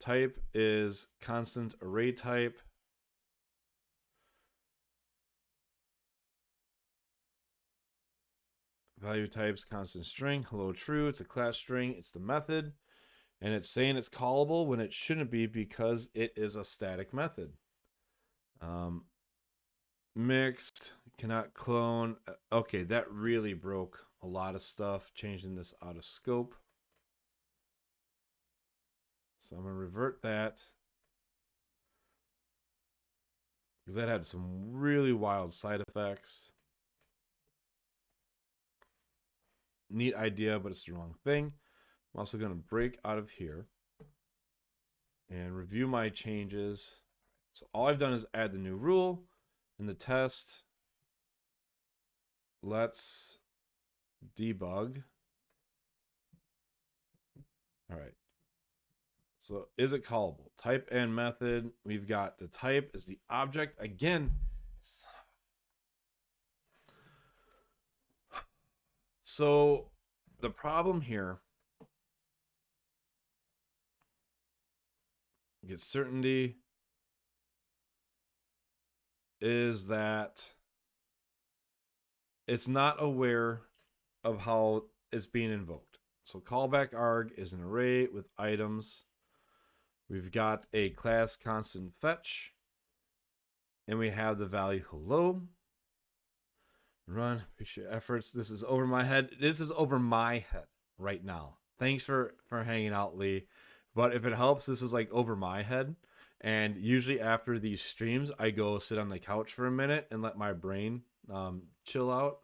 Type is constant array type. Value types constant string. Hello true. It's a class string. It's the method. And it's saying it's callable when it shouldn't be because it is a static method. Mixed. Cannot clone. Okay, that really broke a lot of stuff. Changing this out of scope. So I'm going to revert that. Because that had some really wild side effects. Neat idea, but it's the wrong thing. I'm also going to break out of here and review my changes. So all I've done is add the new rule in the test. Let's debug. All right. So is it callable? Type and method. We've got the type is the object. Again, so the problem here, get certainty, is that it's not aware of how it's being invoked. So callback arg is an array with items. We've got a class constant fetch, and we have the value hello. Run, appreciate efforts. This is over my head. This is over my head right now. Thanks for hanging out, Lee. But if it helps, this is like over my head. And usually after these streams, I go sit on the couch for a minute and let my brain chill out.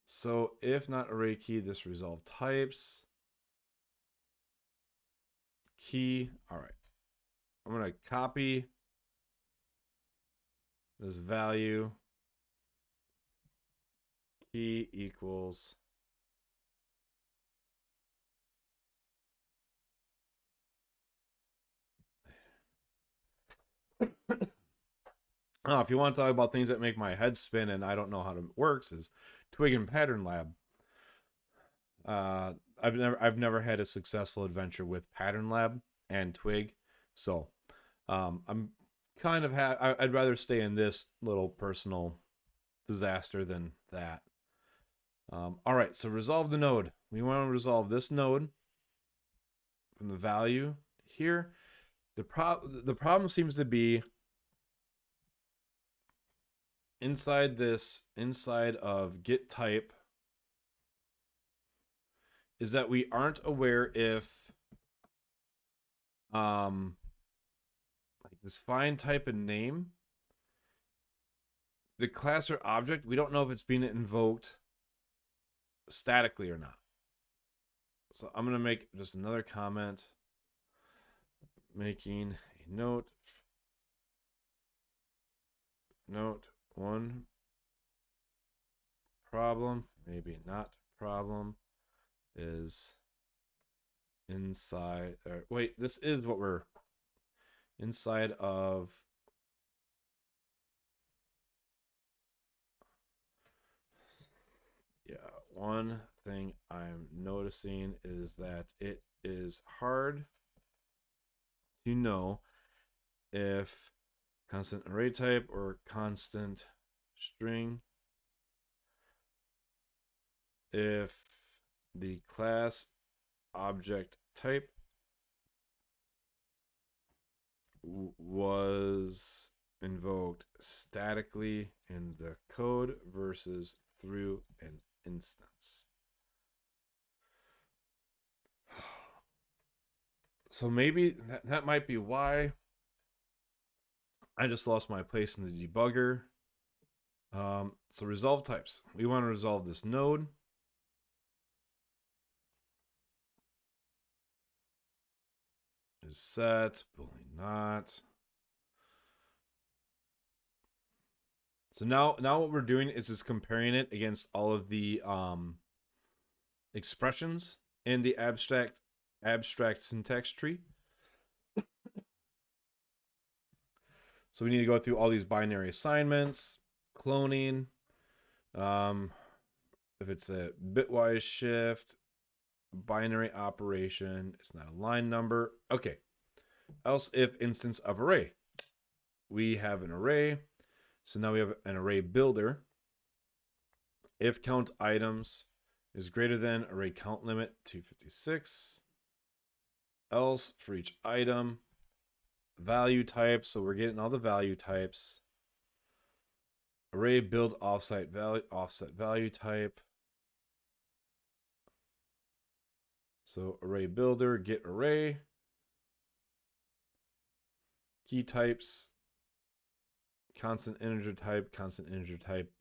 So if not array key, this resolve types. Key. All right. I'm going to copy this value. Key equals if you want to talk about things that make my head spin and I don't know how it works, is Twig and Pattern Lab. I've never had a successful adventure with Pattern Lab and Twig, so I'm kind of I'd rather stay in this little personal disaster than that. All right, so resolve the node. We want to resolve this node from the value here. The problem seems to be inside of get type, is that we aren't aware if like this find type and name, the class or object, we don't know if it's being invoked statically or not. So I'm going to make just another comment, making a note one problem, maybe not problem, is inside, or wait, this is what we're inside of one thing I'm noticing is that it is hard to know if constant array type or constant string, if the class object type was invoked statically in the code versus through an instance. So maybe that might be why I just lost my place in the debugger. So resolve types. We want to resolve this node. Is set, boolean not. So now what we're doing is just comparing it against all of the expressions in the abstract syntax tree. So we need to go through all these binary assignments, cloning, if it's a bitwise shift, binary operation, it's not a line number. Okay. Else if instance of array. We have an array. So now we have an array builder. If count items is greater than array count limit 256. Else for each item, value type. So we're getting all the value types. Array build offset value type. So array builder, get array. Key types, constant integer type, constant integer type.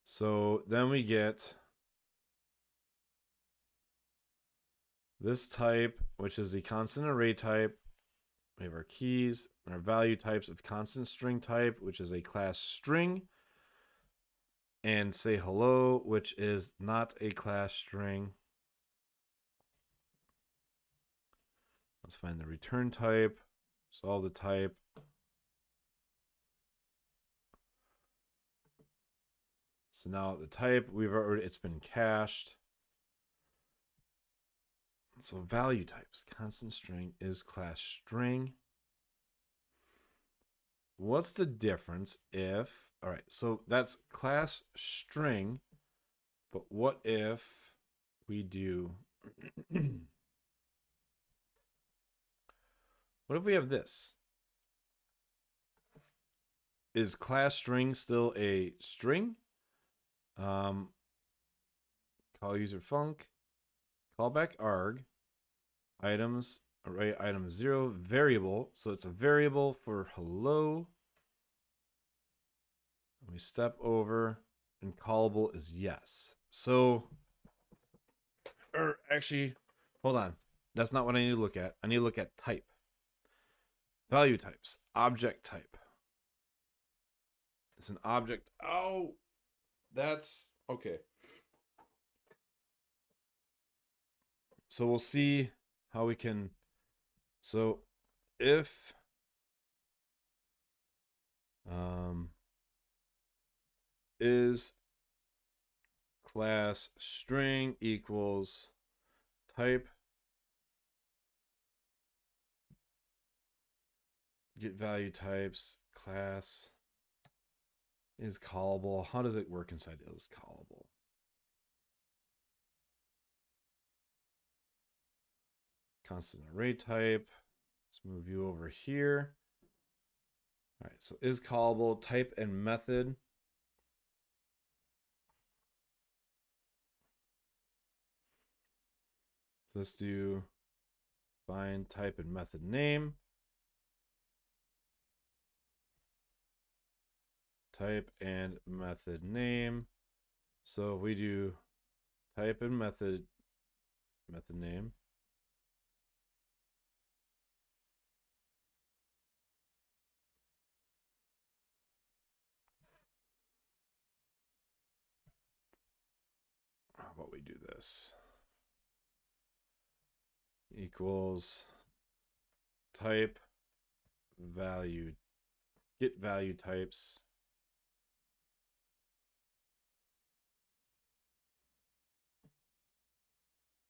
So then we get this type, which is the constant array type. We have our keys and our value types of constant string type, which is a class string, and say hello, which is not a class string. Let's find the return type, solve the type. So now the type, it's been cached. So value types, constant string is class string. What's the difference if, all right, so that's class string, but what if we do, what if we have this? Is class string still a string? Call user func, callback arg. items, array item 0, variable. So it's a variable for hello. We step over, and callable is yes. So, or actually, hold on. That's not what I need to look at. I need to look at type. Value types, object type. It's an object. Oh, that's okay. So we'll see how we can. So if is class string equals type get value types class is callable. How does it work inside is callable? Constant array type. Let's move you over here. All right, so is callable, type and method. So let's do find type and method name. Type and method name. So we do type and method name. How about we do this? Equals type value, get value types.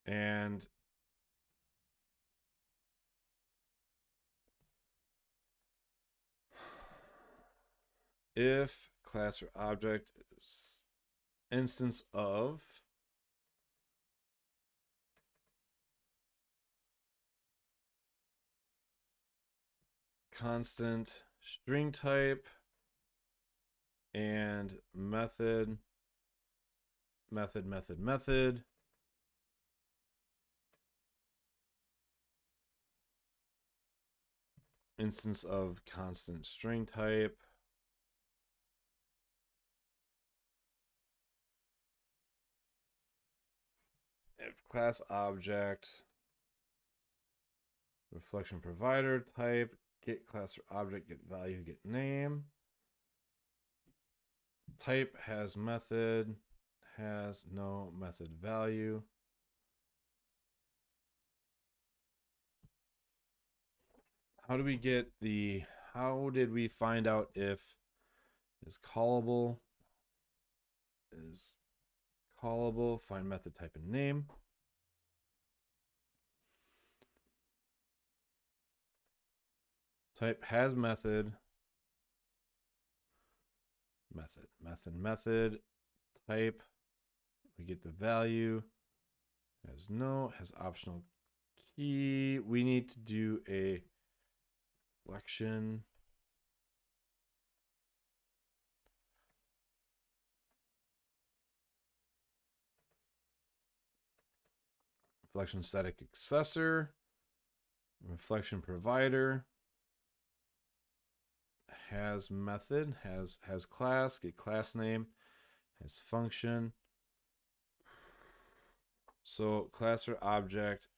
And if class or object is instance of constant string type and method instance of constant string type if class object reflection provider type get class or object get value get name type has method has no method value. How do we get the how did we find out if is callable find method type and name. Type has method type we get the value has no has optional key. We need to do a reflection static accessor reflection provider has method has class get class name has function. So class or object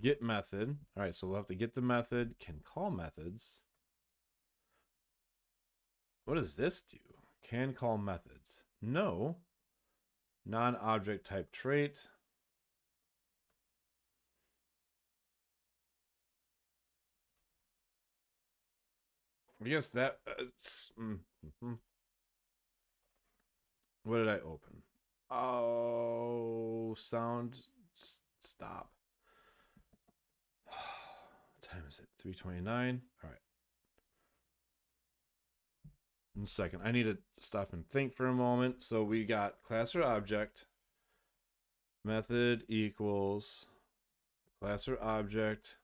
get method. All right, so we'll have to get the method, can call methods. What does this do? Can call methods. No. Non-object type trait. I guess that what did I open? Oh, sound stop. What time is it? 3:29. All right. In a second, I need to stop and think for a moment. So we got class or object method equals class or object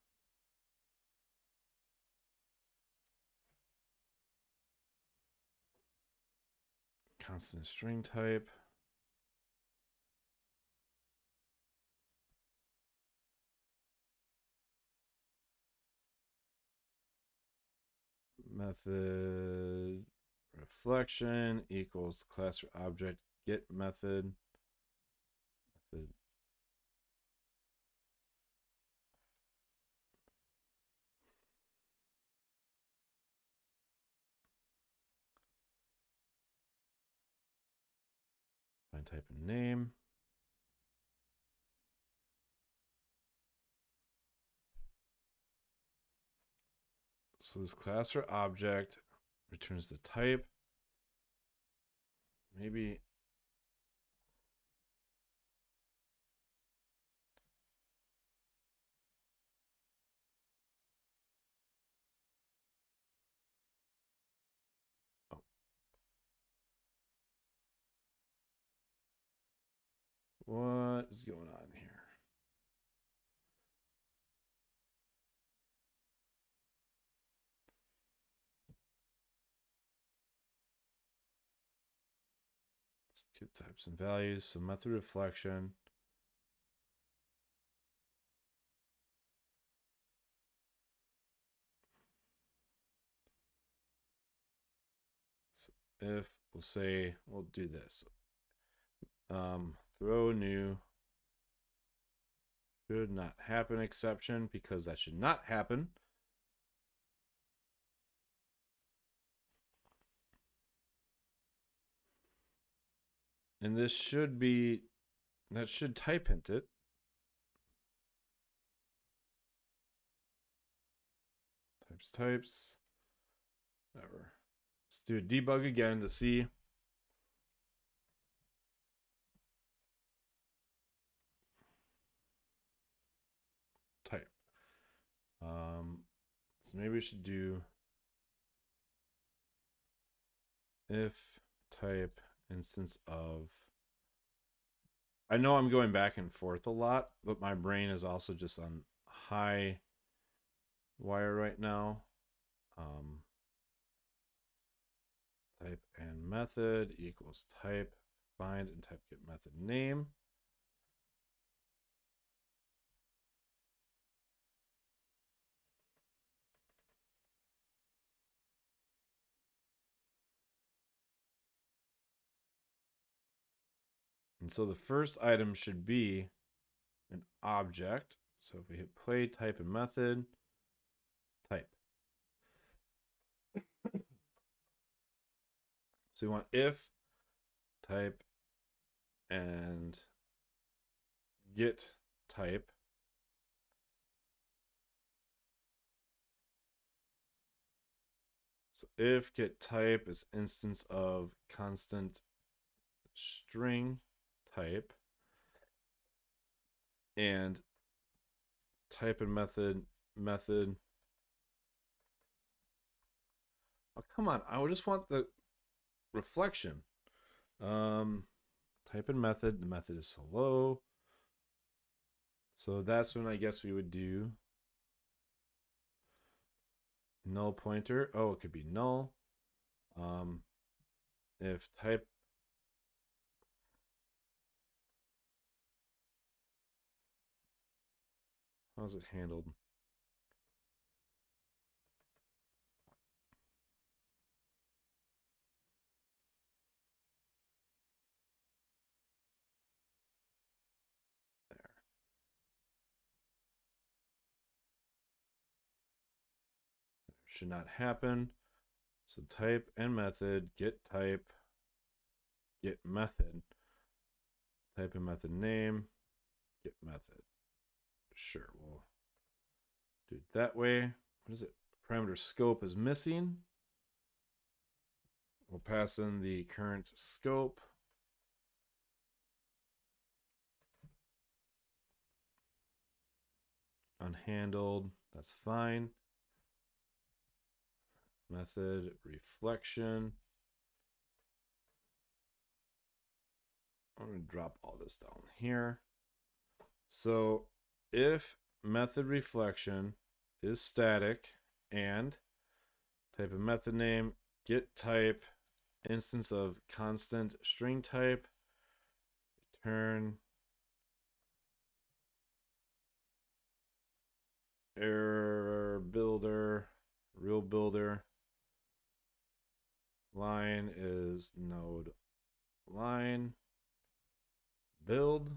constant string type. Method reflection equals class or object get method. Find type and name. So this class or object returns the type. Maybe what is going on here? Two types and values. So method reflection. So if we'll say we'll do this. Throw new should not happen exception because that should not happen. And this should be, that should type hint it. Types, whatever. Let's do a debug again to see. Type. So maybe we should do if type instance of. I know I'm going back and forth a lot, but my brain is also just on high wire right now. Type and method equals type find and type get method name. And so the first item should be an object. So if we hit play, type and method, type. So we want if, type, and get type. So if get type is instance of constant string type, and type and method. Oh, come on. I just want the reflection. Type and method. The method is hello. So that's when I guess we would do null pointer. Oh, it could be null. If type how's it handled? There. Should not happen. So type and method, get type, get method. Type and method name, get method. Sure, we'll do it that way. What is it? Parameter scope is missing. We'll pass in the current scope. Unhandled, that's fine. Method reflection. I'm going to drop all this down here. So if method reflection is static and type of method name, get type, instance of constant string type, return error builder, real builder. Line is node line build.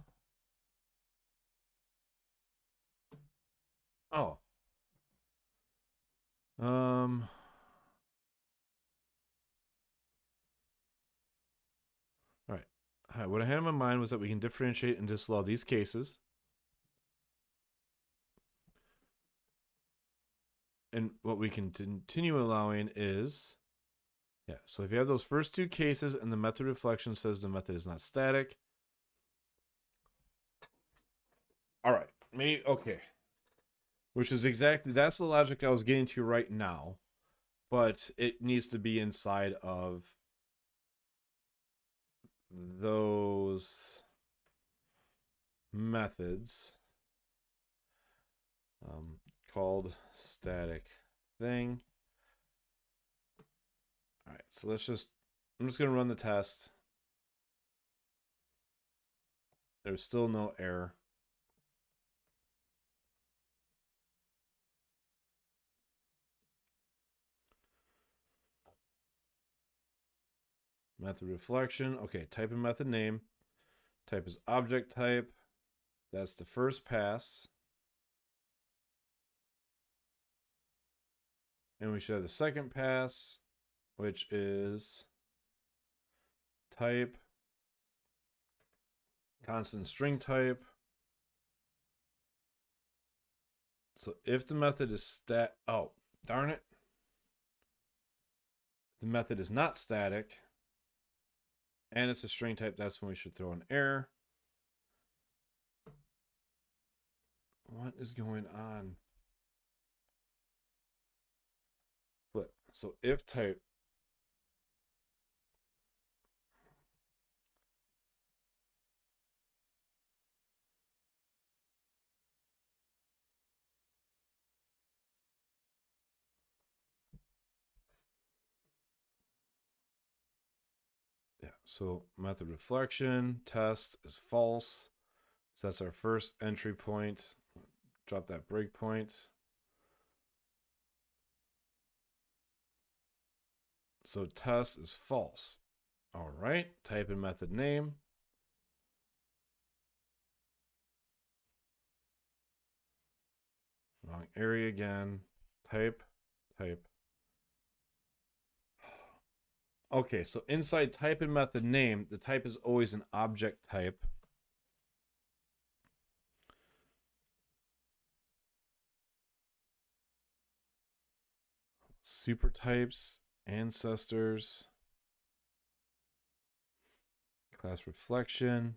Oh. All right. What I had in my mind was that we can differentiate and disallow these cases. And what we can continue allowing is, yeah, so if you have those first two cases and the method reflection says the method is not static. All right. Okay. Which is exactly, that's the logic I was getting to right now. But it needs to be inside of those methods called static thing. All right, so I'm just going to run the test. There's still no error. Method reflection. Okay, type and method name. Type is object type. That's the first pass. And we should have the second pass, which is type, constant string type. So if the method is oh, darn it. The method is not static, and it's a string type, that's when we should throw an error. What is going on? Flip. So if type so method reflection test is false. So that's our first entry point. Drop that breakpoint. So test is false. All right, type in method name. Wrong area again. Type. Okay, so inside type and method name, the type is always an object type. Super types, ancestors, class reflection.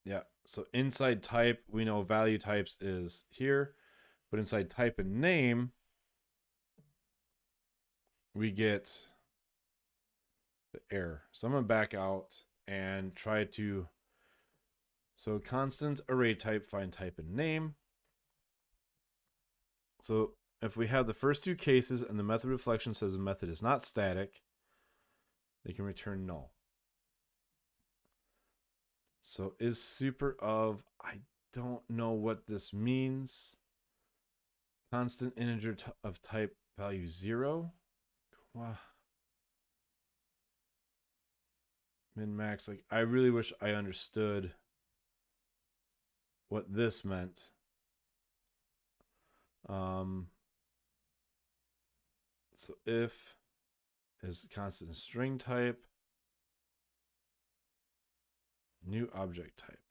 Yeah, so inside type, we know value types is here, but inside type and name, we get the error. So I'm going to back out and try to, so constant array type, find type and name. So if we have the first two cases and the method reflection says the method is not static, they can return null. So is super of, I don't know what this means. Constant integer of type value 0. Wow. Min max, like I really wish I understood what this meant. So if is constant string type, new object type.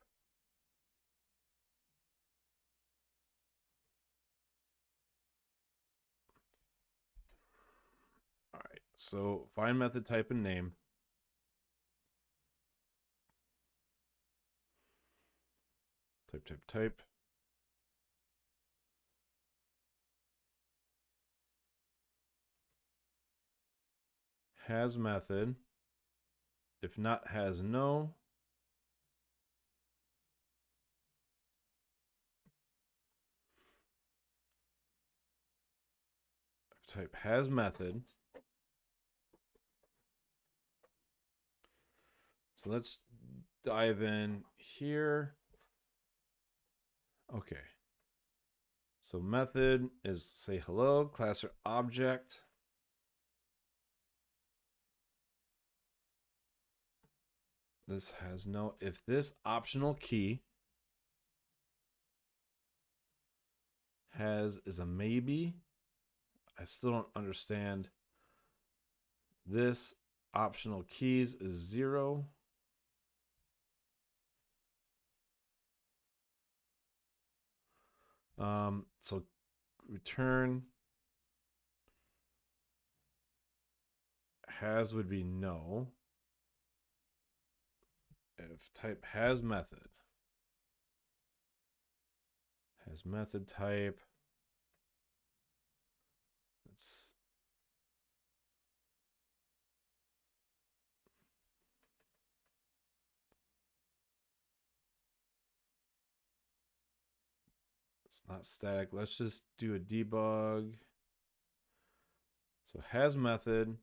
All right, so find method type and name. Type. Has method. If not, has no. Type has method. So let's dive in here. Okay. So method is say hello, class or object. This has no, if this optional key is a maybe, I still don't understand. This optional keys is 0. So return has would be no. If type has method type, it's not static. Let's just do a debug. So has method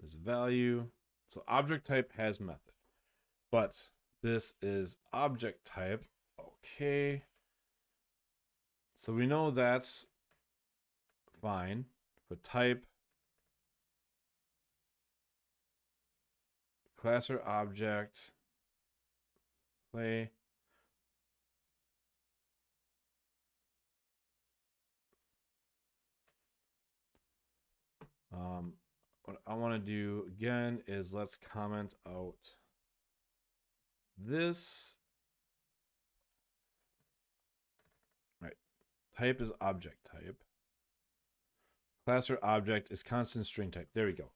is value. So object type has method, but this is object type. Okay. So we know that's fine, but type class or object play. What I want to do again is let's comment out this. Right. Type is object type. Class or object is constant string type. There we go.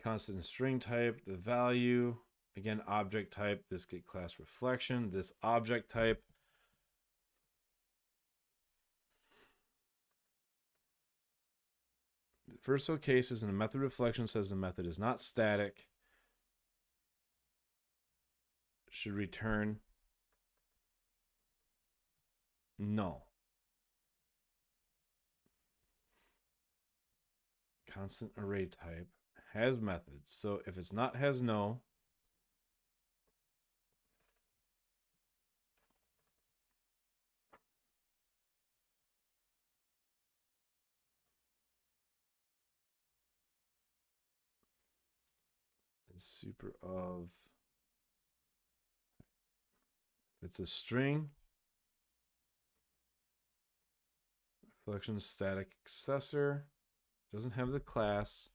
Constant string type, the value, again, object type, this get class reflection, this object type. The first of cases in the method reflection says the method is not static, should return null. Constant array type has methods. So if it's not has no, is super of, if it's a string, reflection static accessor, doesn't have the class,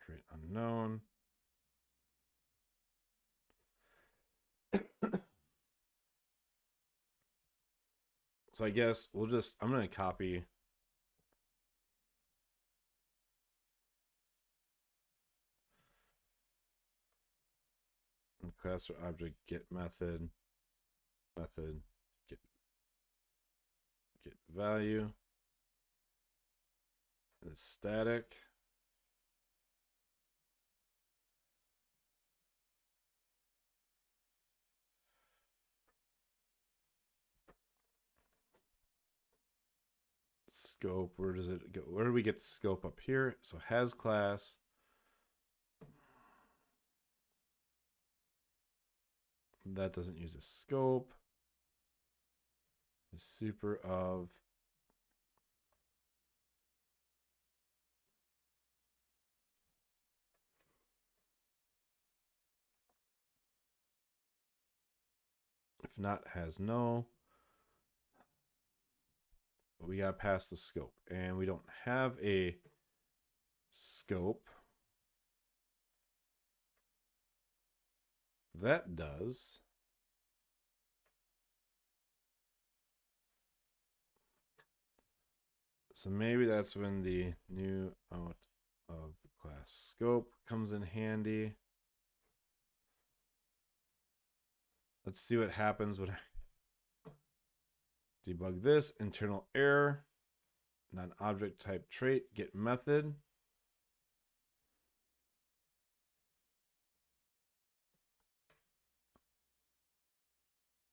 create unknown. So I guess we'll just, I'm going to copy class or object get method get value, and it's static. Scope, where does it go? Where do we get the scope up here? So has class. That doesn't use a scope. Is super of if not has no. But we got past the scope, and we don't have a scope. That does. So maybe that's when the new out of class scope comes in handy. Let's see what happens when I debug this. Internal error, non-object type trait, get method.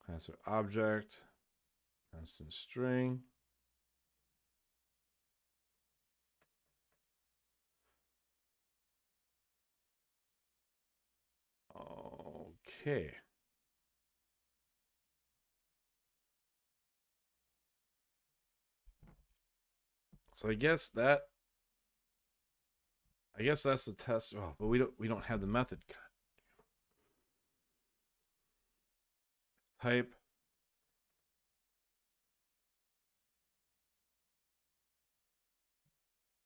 Class or object, constant string. Okay. So I guess that's the test. Oh, but we don't have the method. Type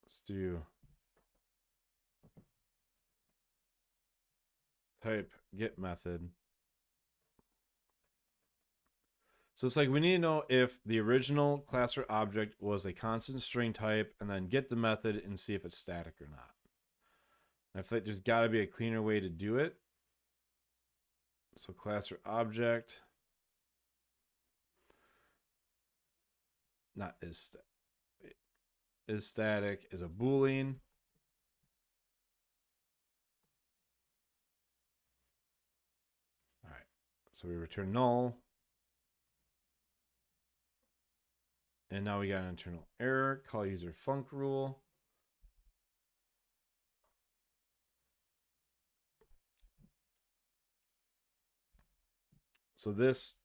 let's do type get method. So it's like we need to know if the original class or object was a constant string type, and then get the method and see if it's static or not. I feel like there's got to be a cleaner way to do it. So class or object, not is static is a Boolean. All right, so we return null. And now we got an internal error. Call user func rule. So this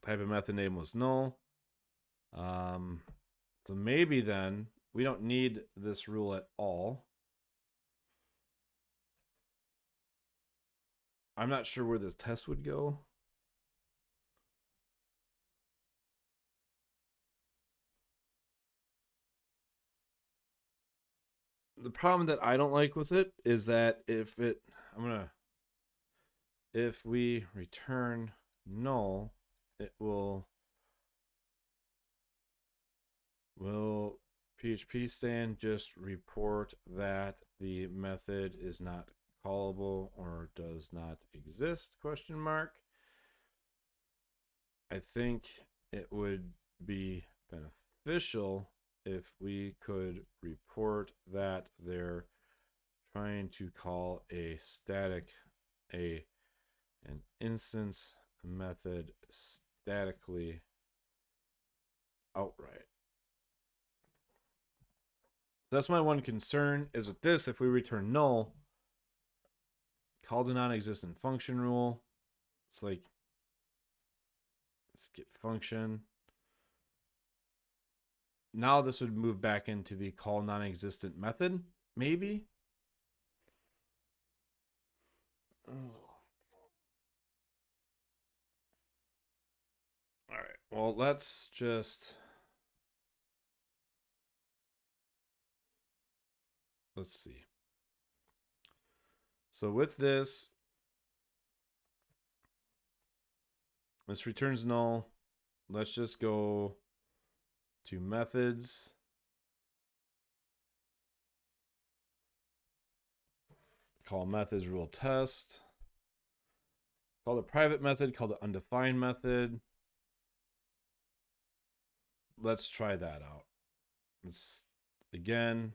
type of method name was null. So maybe then we don't need this rule at all. I'm not sure where this test would go. The problem that I don't like with it is that if we return null, it will PHPStan just report that the method is not callable or does not exist, question mark. I think it would be beneficial if we could report that they're trying to call an instance method statically outright. So that's my one concern is with this. If we return null, call the non-existent function rule. It's like, let's get function. Now this would move back into the call non-existent method, maybe. All right, well, let's see. So with this returns null. Let's just go to methods. Call methods rule test. Call the private method, call the undefined method. Let's try that out. Let's again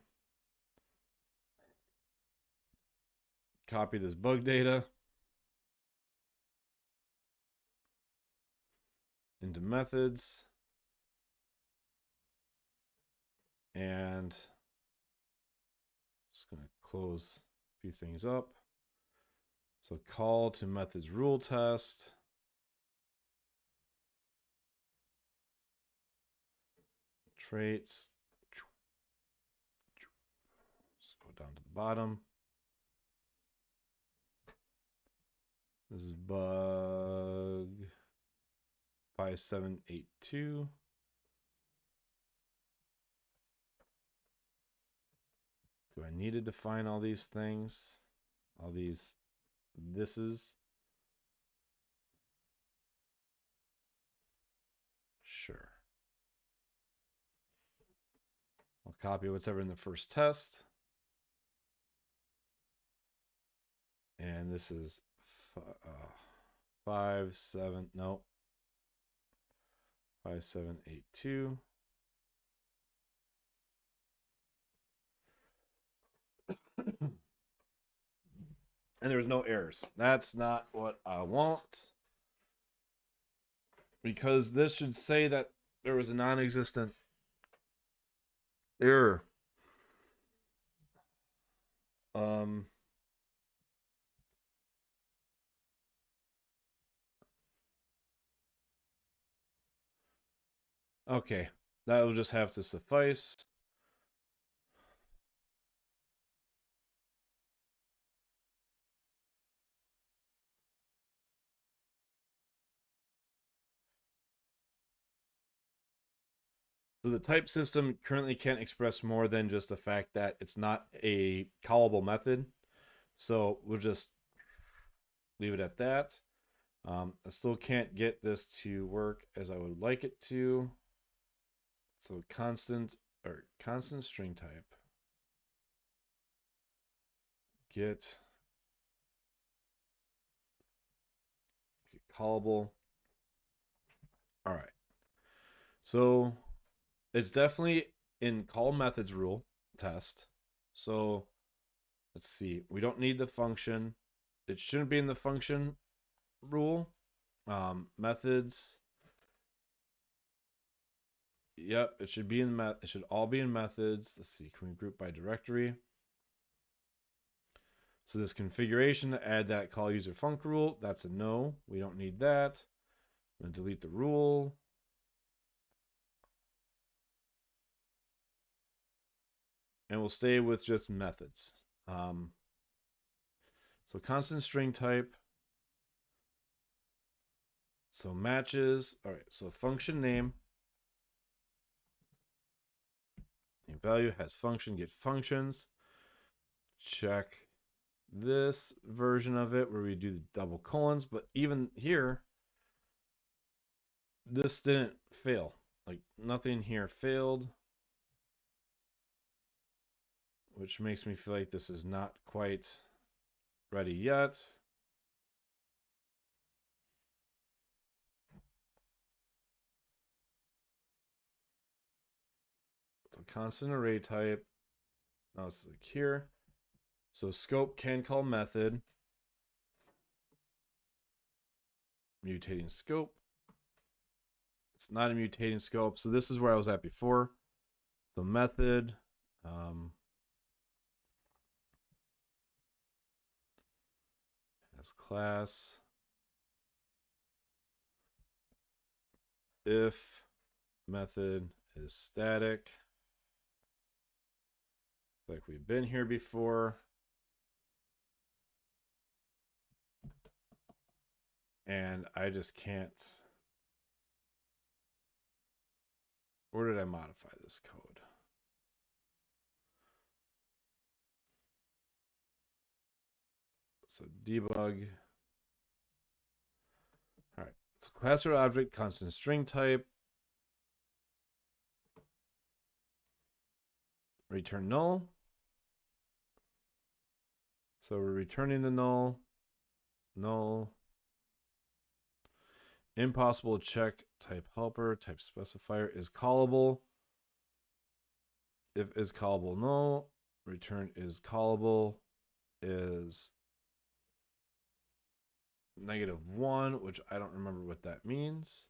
copy this bug data into methods and just gonna close a few things up. So call to methods rule test. Traits. Let's go down to the bottom. This is bug 5782. Do I need to define all these things? All these thises? Sure. I'll copy whatever in the first test. And this is 5782. And there was no errors. That's not what I want. because this should say that there was a non-existent error. Okay, that will just have to suffice. So the type system currently can't express more than just the fact that it's not a callable method. So we'll just leave it at that. I still can't get this to work as I would like it to. So constant string type. Get callable. All right. So it's definitely in call methods rule test. So let's see. We don't need the function. It shouldn't be in the function rule. Methods. Yep, it should be in it should all be in methods. Let's see. Can we group by directory? So this configuration to add that call user func rule, that's a no. We don't need that. I'm gonna delete the rule. And we'll stay with just methods. So constant string type. So matches. All right. So function name. Name value has function, get functions. Check this version of it where we do the double colons. But even here, this didn't fail. Like nothing here failed. Which makes me feel like this is not quite ready yet. So constant array type. Now it's like here. So scope can call method. Mutating scope. It's not a mutating scope. So this is where I was at before. So method. As class. If method is static. Like we've been here before. And I just can't. Where did I modify this code? So debug. All right. So class or object, constant string type. Return null. So we're returning the null. Null. Impossible check type helper, type specifier is callable. If is callable null, return is callable is -1, which I don't remember what that means.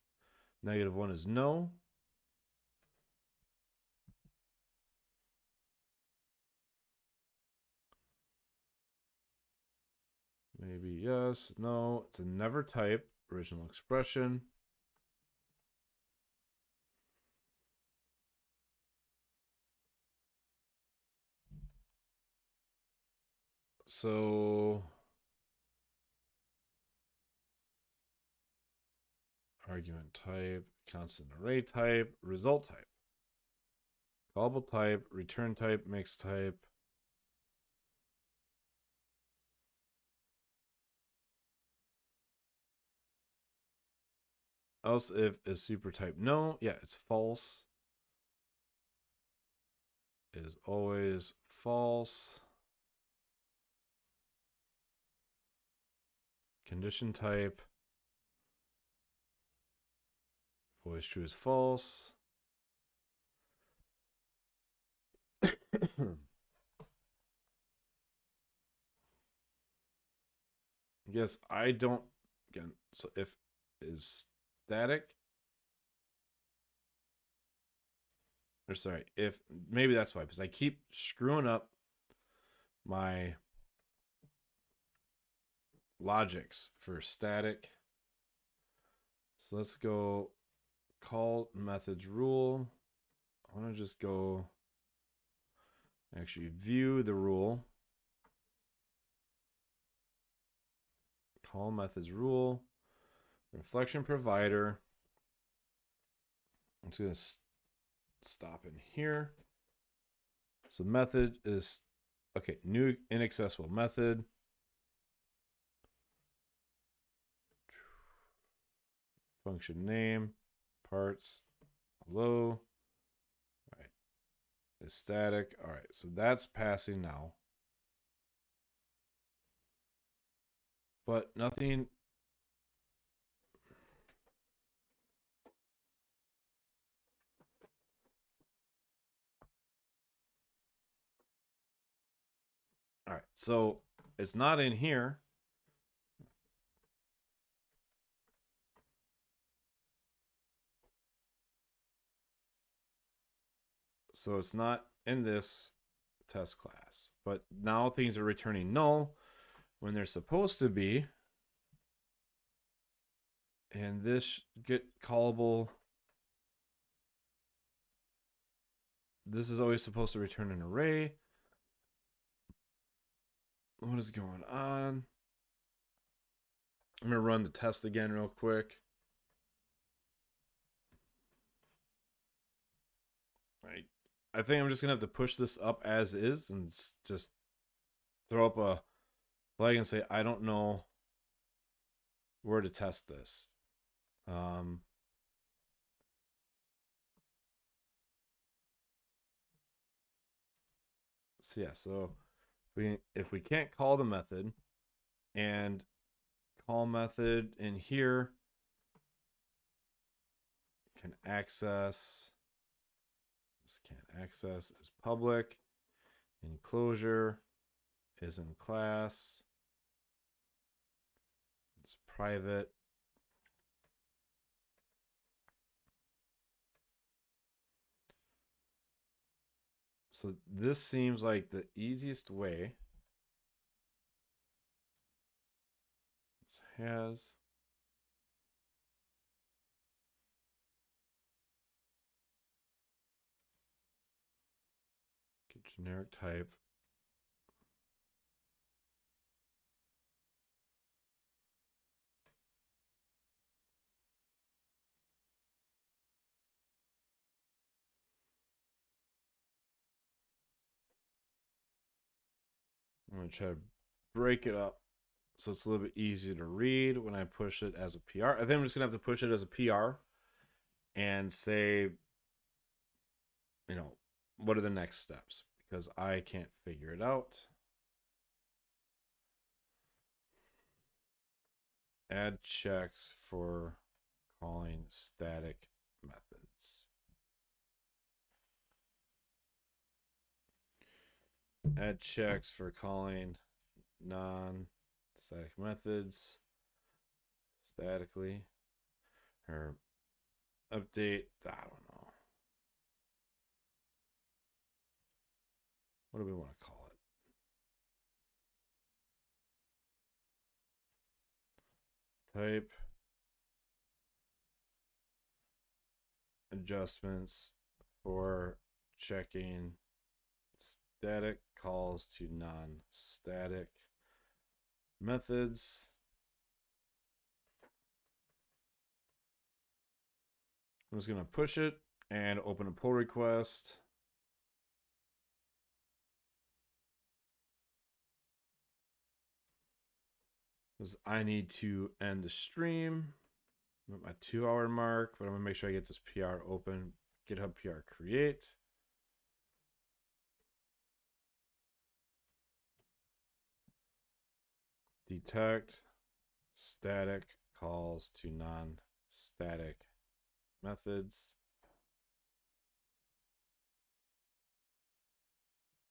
-1 is no. Maybe yes, no. It's a never type, original expression. So argument type, constant array type, result type. Callable type, return type, mixed type. Else if is super type no. Yeah, it's false. Is always false. Condition type. Always true is false. Yes, I don't. Again, so if is static, or sorry, if maybe that's why, because I keep screwing up my logics for static. So let's go call methods rule. I want to just go actually view the rule. Call methods rule. Reflection provider. I'm just going to stop in here. So method is, okay, new inaccessible method. Function name, parts, hello. All right, it's static. All right, so that's passing now. But nothing. All right, so it's not in here. So it's not in this test class. But now things are returning null when they're supposed to be. And this get callable. This is always supposed to return an array. What is going on? I'm going to run the test again real quick. I think I'm just going to have to push this up as is and just throw up a flag and say, I don't know where to test this. So yeah, so if we can't call the method and call method in here can access, this can't access is public, enclosure is in class, it's private. So this seems like the easiest way. This has get generic type. I'm going to try to break it up so it's a little bit easier to read when I push it as a PR. I think I'm just going to have to push it as a PR and say, you know, what are the next steps? Because I can't figure it out. Add checks for calling static methods. Add checks for calling non-static methods statically. Or update, I don't know. What do we want to call it? Type adjustments for checking static calls to non-static methods. I'm just going to push it and open a pull request. Because I need to end the stream at my 2-hour mark, but I'm going to make sure I get this PR open. GitHub PR create. Detect static calls to non-static methods.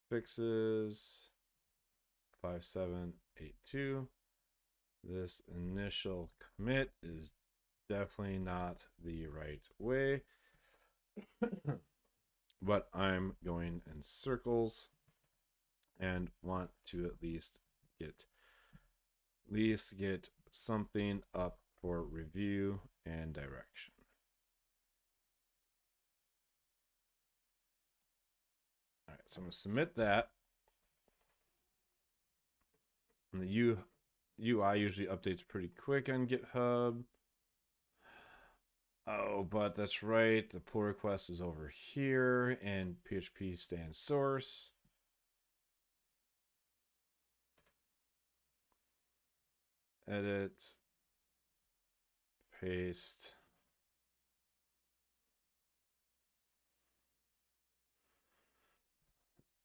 Fixes 5782. This initial commit is definitely not the right way. but I'm going in circles and want to at least get something up for review and direction. All right, so I'm going to submit that. And the UI usually updates pretty quick on GitHub. Oh, but that's right. The pull request is over here in PHPStan source. Edit, paste.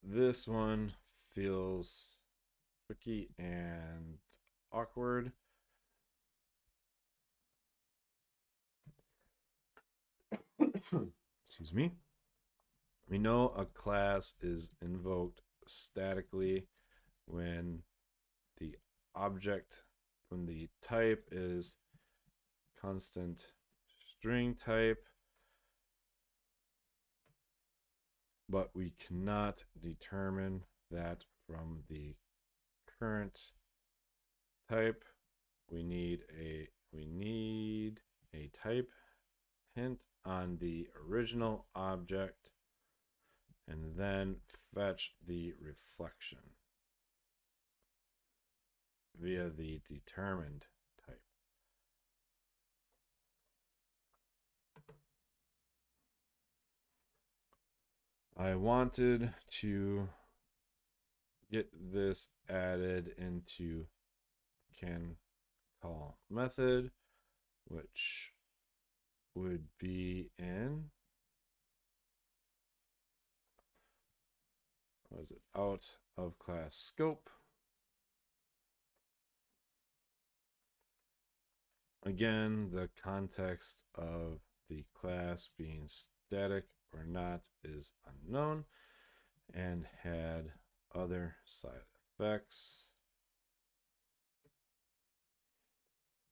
This one feels tricky and awkward. Excuse me. We know a class is invoked statically when the type is constant string type, but we cannot determine that from the current type. We need a type hint on the original object and then fetch the reflection via the determined type. I wanted to get this added into can call method, which would be in, was it out of class scope? Again, the context of the class being static or not is unknown and had other side effects.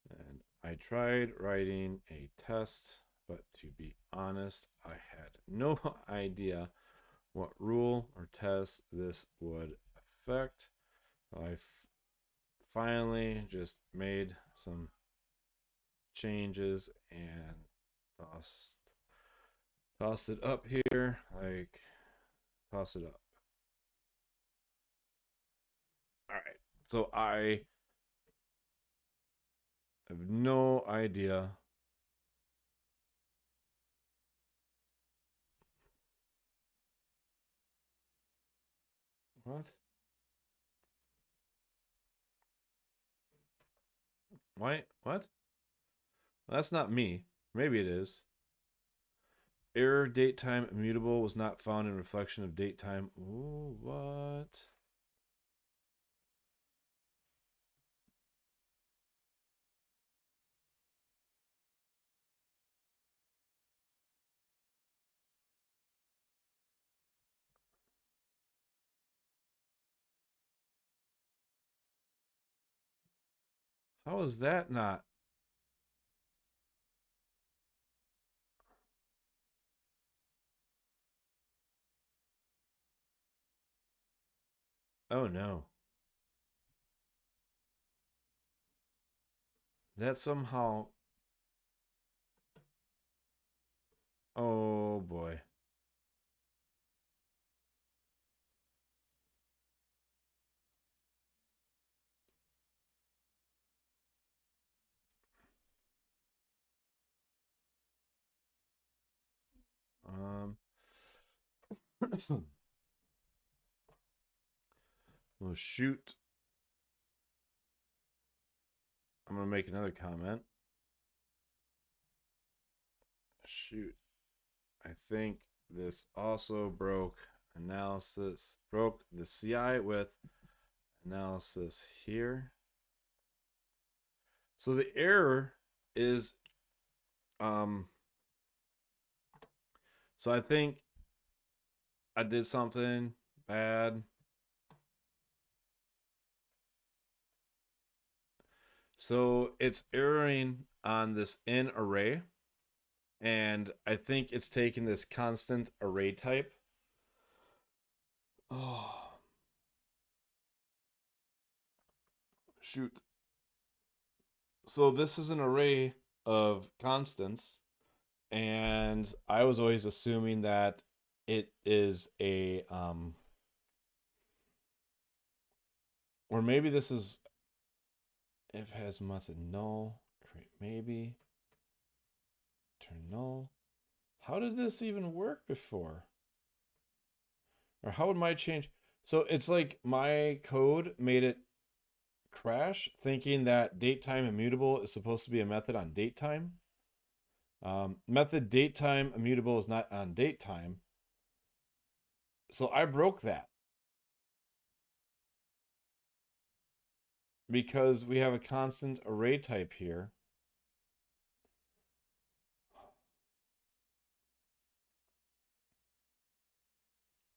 And I tried writing a test, but to be honest, I had no idea what rule or test this would affect. I finally just made some changes and tossed it up here, like toss it up. All right, so I have no idea what. Why? What? That's not me. Maybe it is. Error datetime immutable was not found in reflection of datetime. Ooh, what? How is that not? Oh no. That somehow. Oh boy. Well, shoot. I'm gonna make another comment. Shoot. I think this also broke the CI with analysis here. So the error is so I think I did something bad. So it's erroring on this in array, and I think it's taking this constant array type Oh, shoot. So this is an array of constants, and I was always assuming that it is a or maybe this is if has method null, create maybe, turn null. How did this even work before? Or how would my change? So it's like my code made it crash thinking that datetime immutable is supposed to be a method on datetime. Method datetime immutable is not on datetime. So I broke that because we have a constant array type here.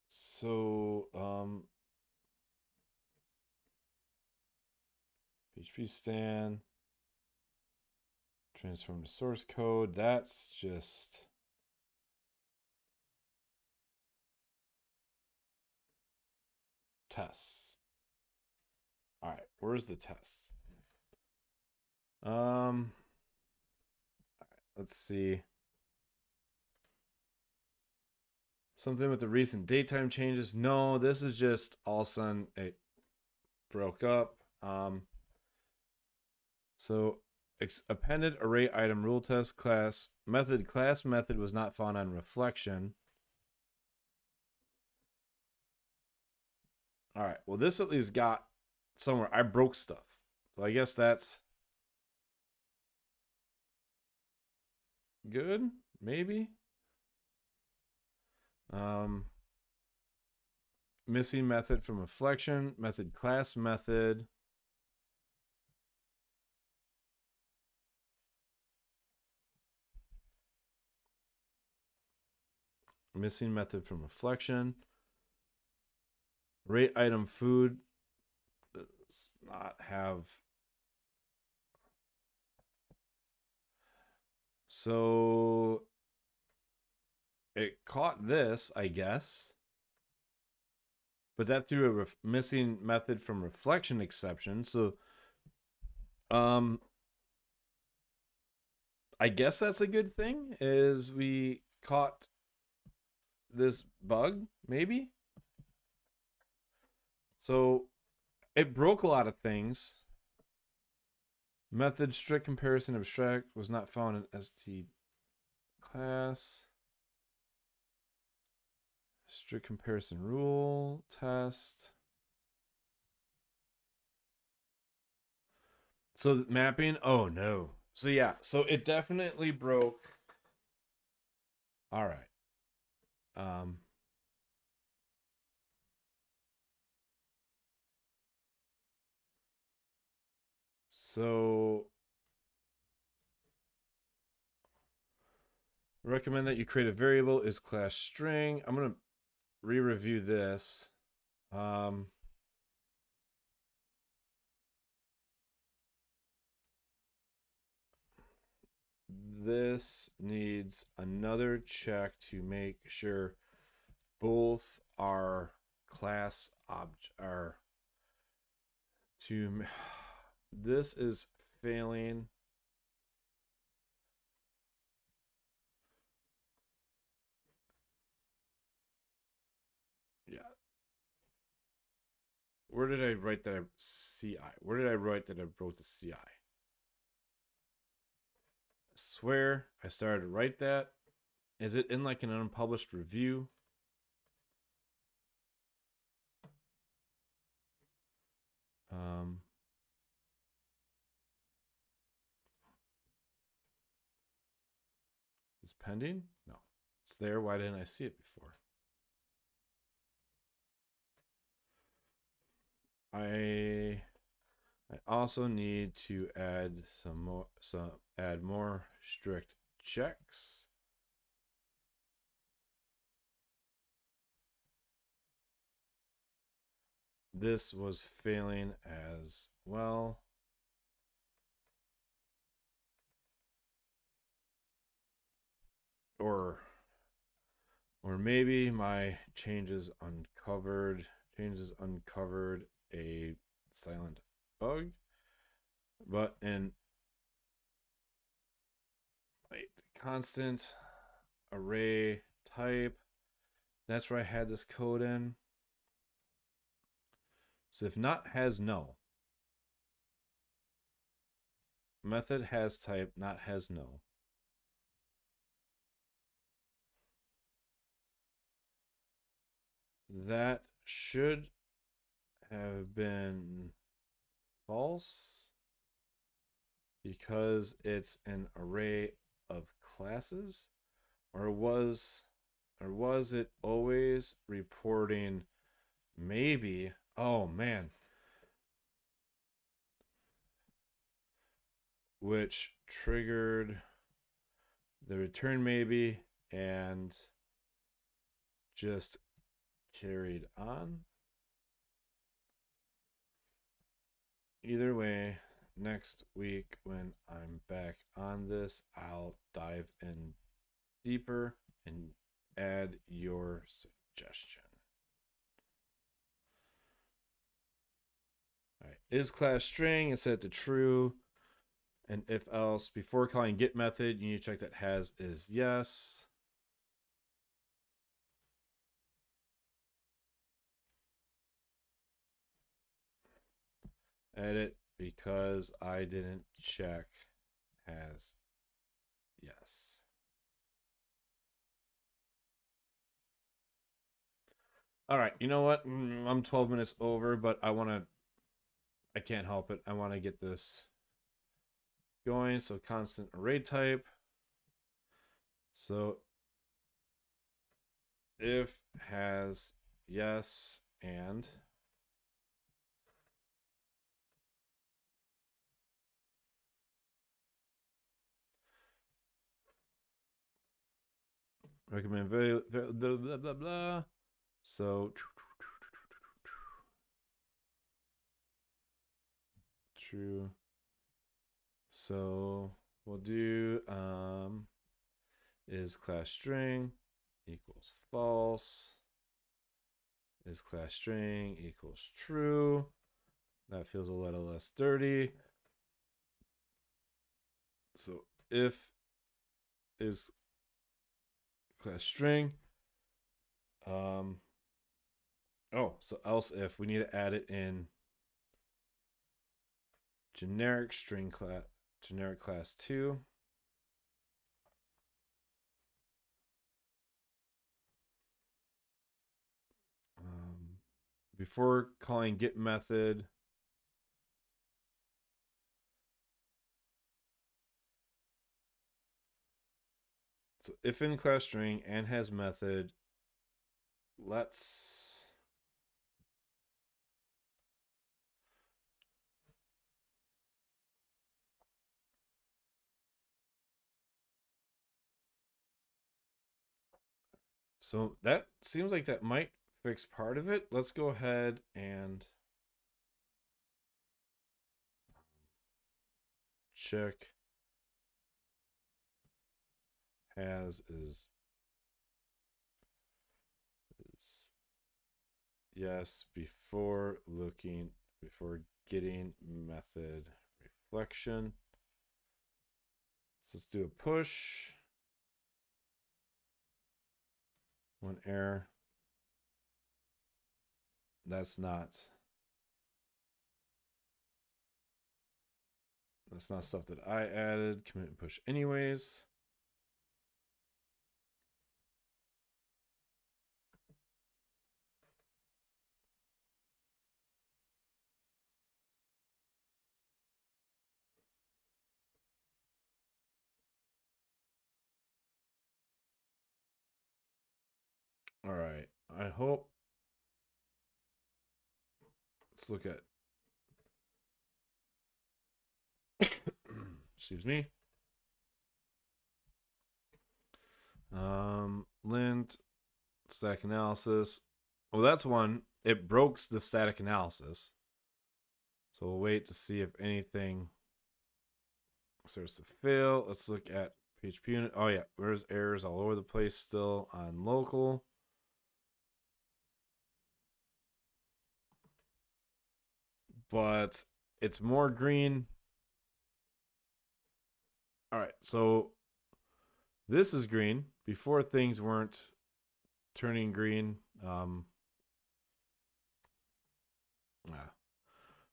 So PHPStan transform to source code. That's just tests. All right, where's the test? Let's see. Something with the recent datetime changes. No, this is just all of a sudden it broke up. So appended array item rule test class method was not found on reflection. All right. Well, this at least got somewhere. I broke stuff. So I guess that's good. Maybe. Missing method from reflection. Method class method. Missing method from reflection. Rate item food does not have. So it caught this, I guess. But that threw a missing method from reflection exception. So I guess that's a good thing is we caught this bug, maybe. So it broke a lot of things. Method strict comparison abstract was not found in ST class. Strict comparison rule test. So mapping, oh no. So yeah, so it definitely broke. All right. So recommend that you create a variable is class string. I'm gonna re-review this. This needs another check to make sure both are class object are to this is failing. Yeah. Where did I write that CI? Where did I write that I wrote the CI? I swear I started to write that. Is it in like an unpublished review? Is pending? No. It's there. Why didn't I see it before? I also need to add add more strict checks. This was failing as well. Or Or maybe my changes uncovered a silent bug. But in constant array type, that's where I had this code in. So if not has no. Method has type, not has no. That should have been false because it's an array of classes, or was it always reporting maybe? Oh man. Which triggered the return maybe and just carried on. Either way, next week when I'm back on this, I'll dive in deeper and add your suggestion. All right, is class string is set to true, and if else before calling get method, you need to check that has is yes. Edit because I didn't check has yes. All right, you know what? I'm 12 minutes over, but I can't help it. I want to get this going. So constant array type. So if has yes and recommend blah, blah, blah, blah, blah. So true. So we'll do is class string equals false. Is class string equals true. That feels a little less dirty. So if is class string. So else if we need to add it in generic string class, generic class 2. Before calling get method, so if in class string and has method, let's so that seems like that might fix part of it. Let's go ahead and check has is yes before getting method reflection. So let's do a push. One error. That's not stuff that I added. Commit and push anyways. All right. I hope. Let's look at. Excuse me. Lint static analysis. Well, that's one. It broke the static analysis. So we'll wait to see if anything starts to fail. Let's look at PHP unit. Oh yeah, there's errors all over the place still on local. But it's more green. All right, so this is green. Before things weren't turning green.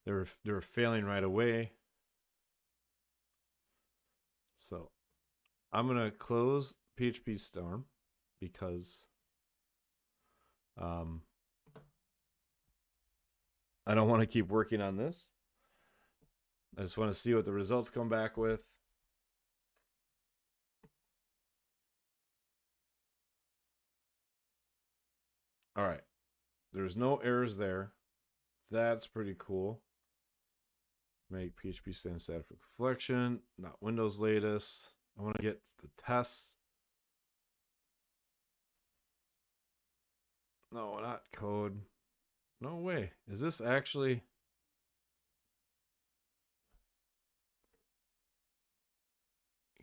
They were failing right away. So I'm gonna close PHPStan because I don't want to keep working on this. I just want to see what the results come back with. All right. There's no errors there. That's pretty cool. Make PHPStan static for reflection, not Windows latest. I want to get the tests. No, not code. No way. Is this actually...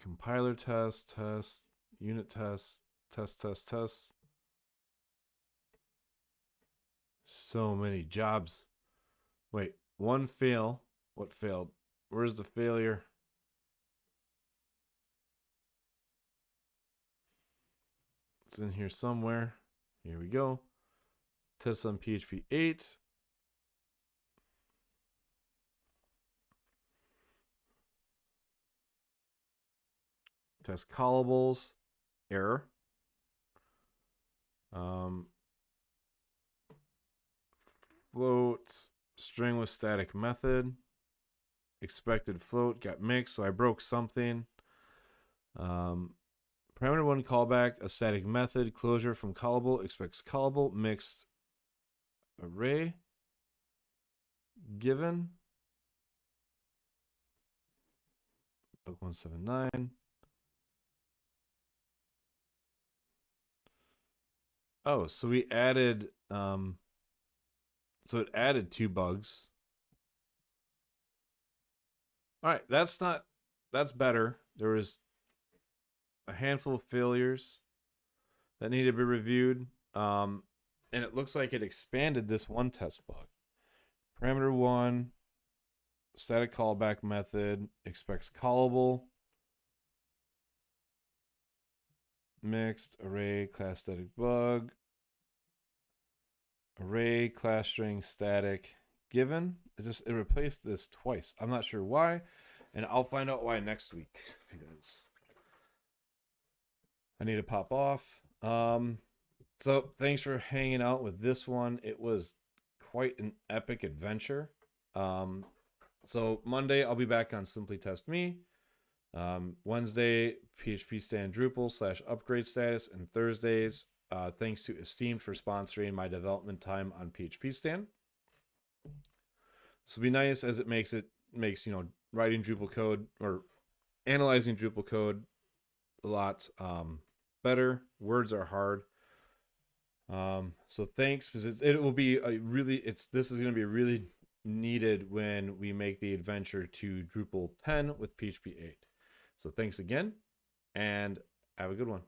Compiler test, unit test, test. So many jobs. Wait, one fail. What failed? Where's the failure? It's in here somewhere. Here we go. Test on PHP 8. Test callables. Error. Float. String with static method. Expected float got mixed, so I broke something. Parameter 1 callback, a static method, closure from callable, expects callable, mixed array, given. Book 179. Oh, so we added, so it added 2 bugs. All right, that's better. There was a handful of failures that needed to be reviewed. And it looks like it expanded this one test bug. Parameter 1, static callback method, expects callable, mixed array class static bug, array class string static given. It replaced this twice. I'm not sure why, and I'll find out why next week because I need to pop off. So thanks for hanging out with this one. It was quite an epic adventure. So Monday I'll be back on Simply Test Me. Wednesday, PHPStan Drupal / upgrade status, and Thursdays, thanks to Esteemed for sponsoring my development time on PHPStan. This will be nice as it makes writing Drupal code or analyzing Drupal code a lot better. Words are hard. So thanks, because it will be this is going to be really needed when we make the adventure to Drupal 10 with PHP 8. So thanks again, and have a good one.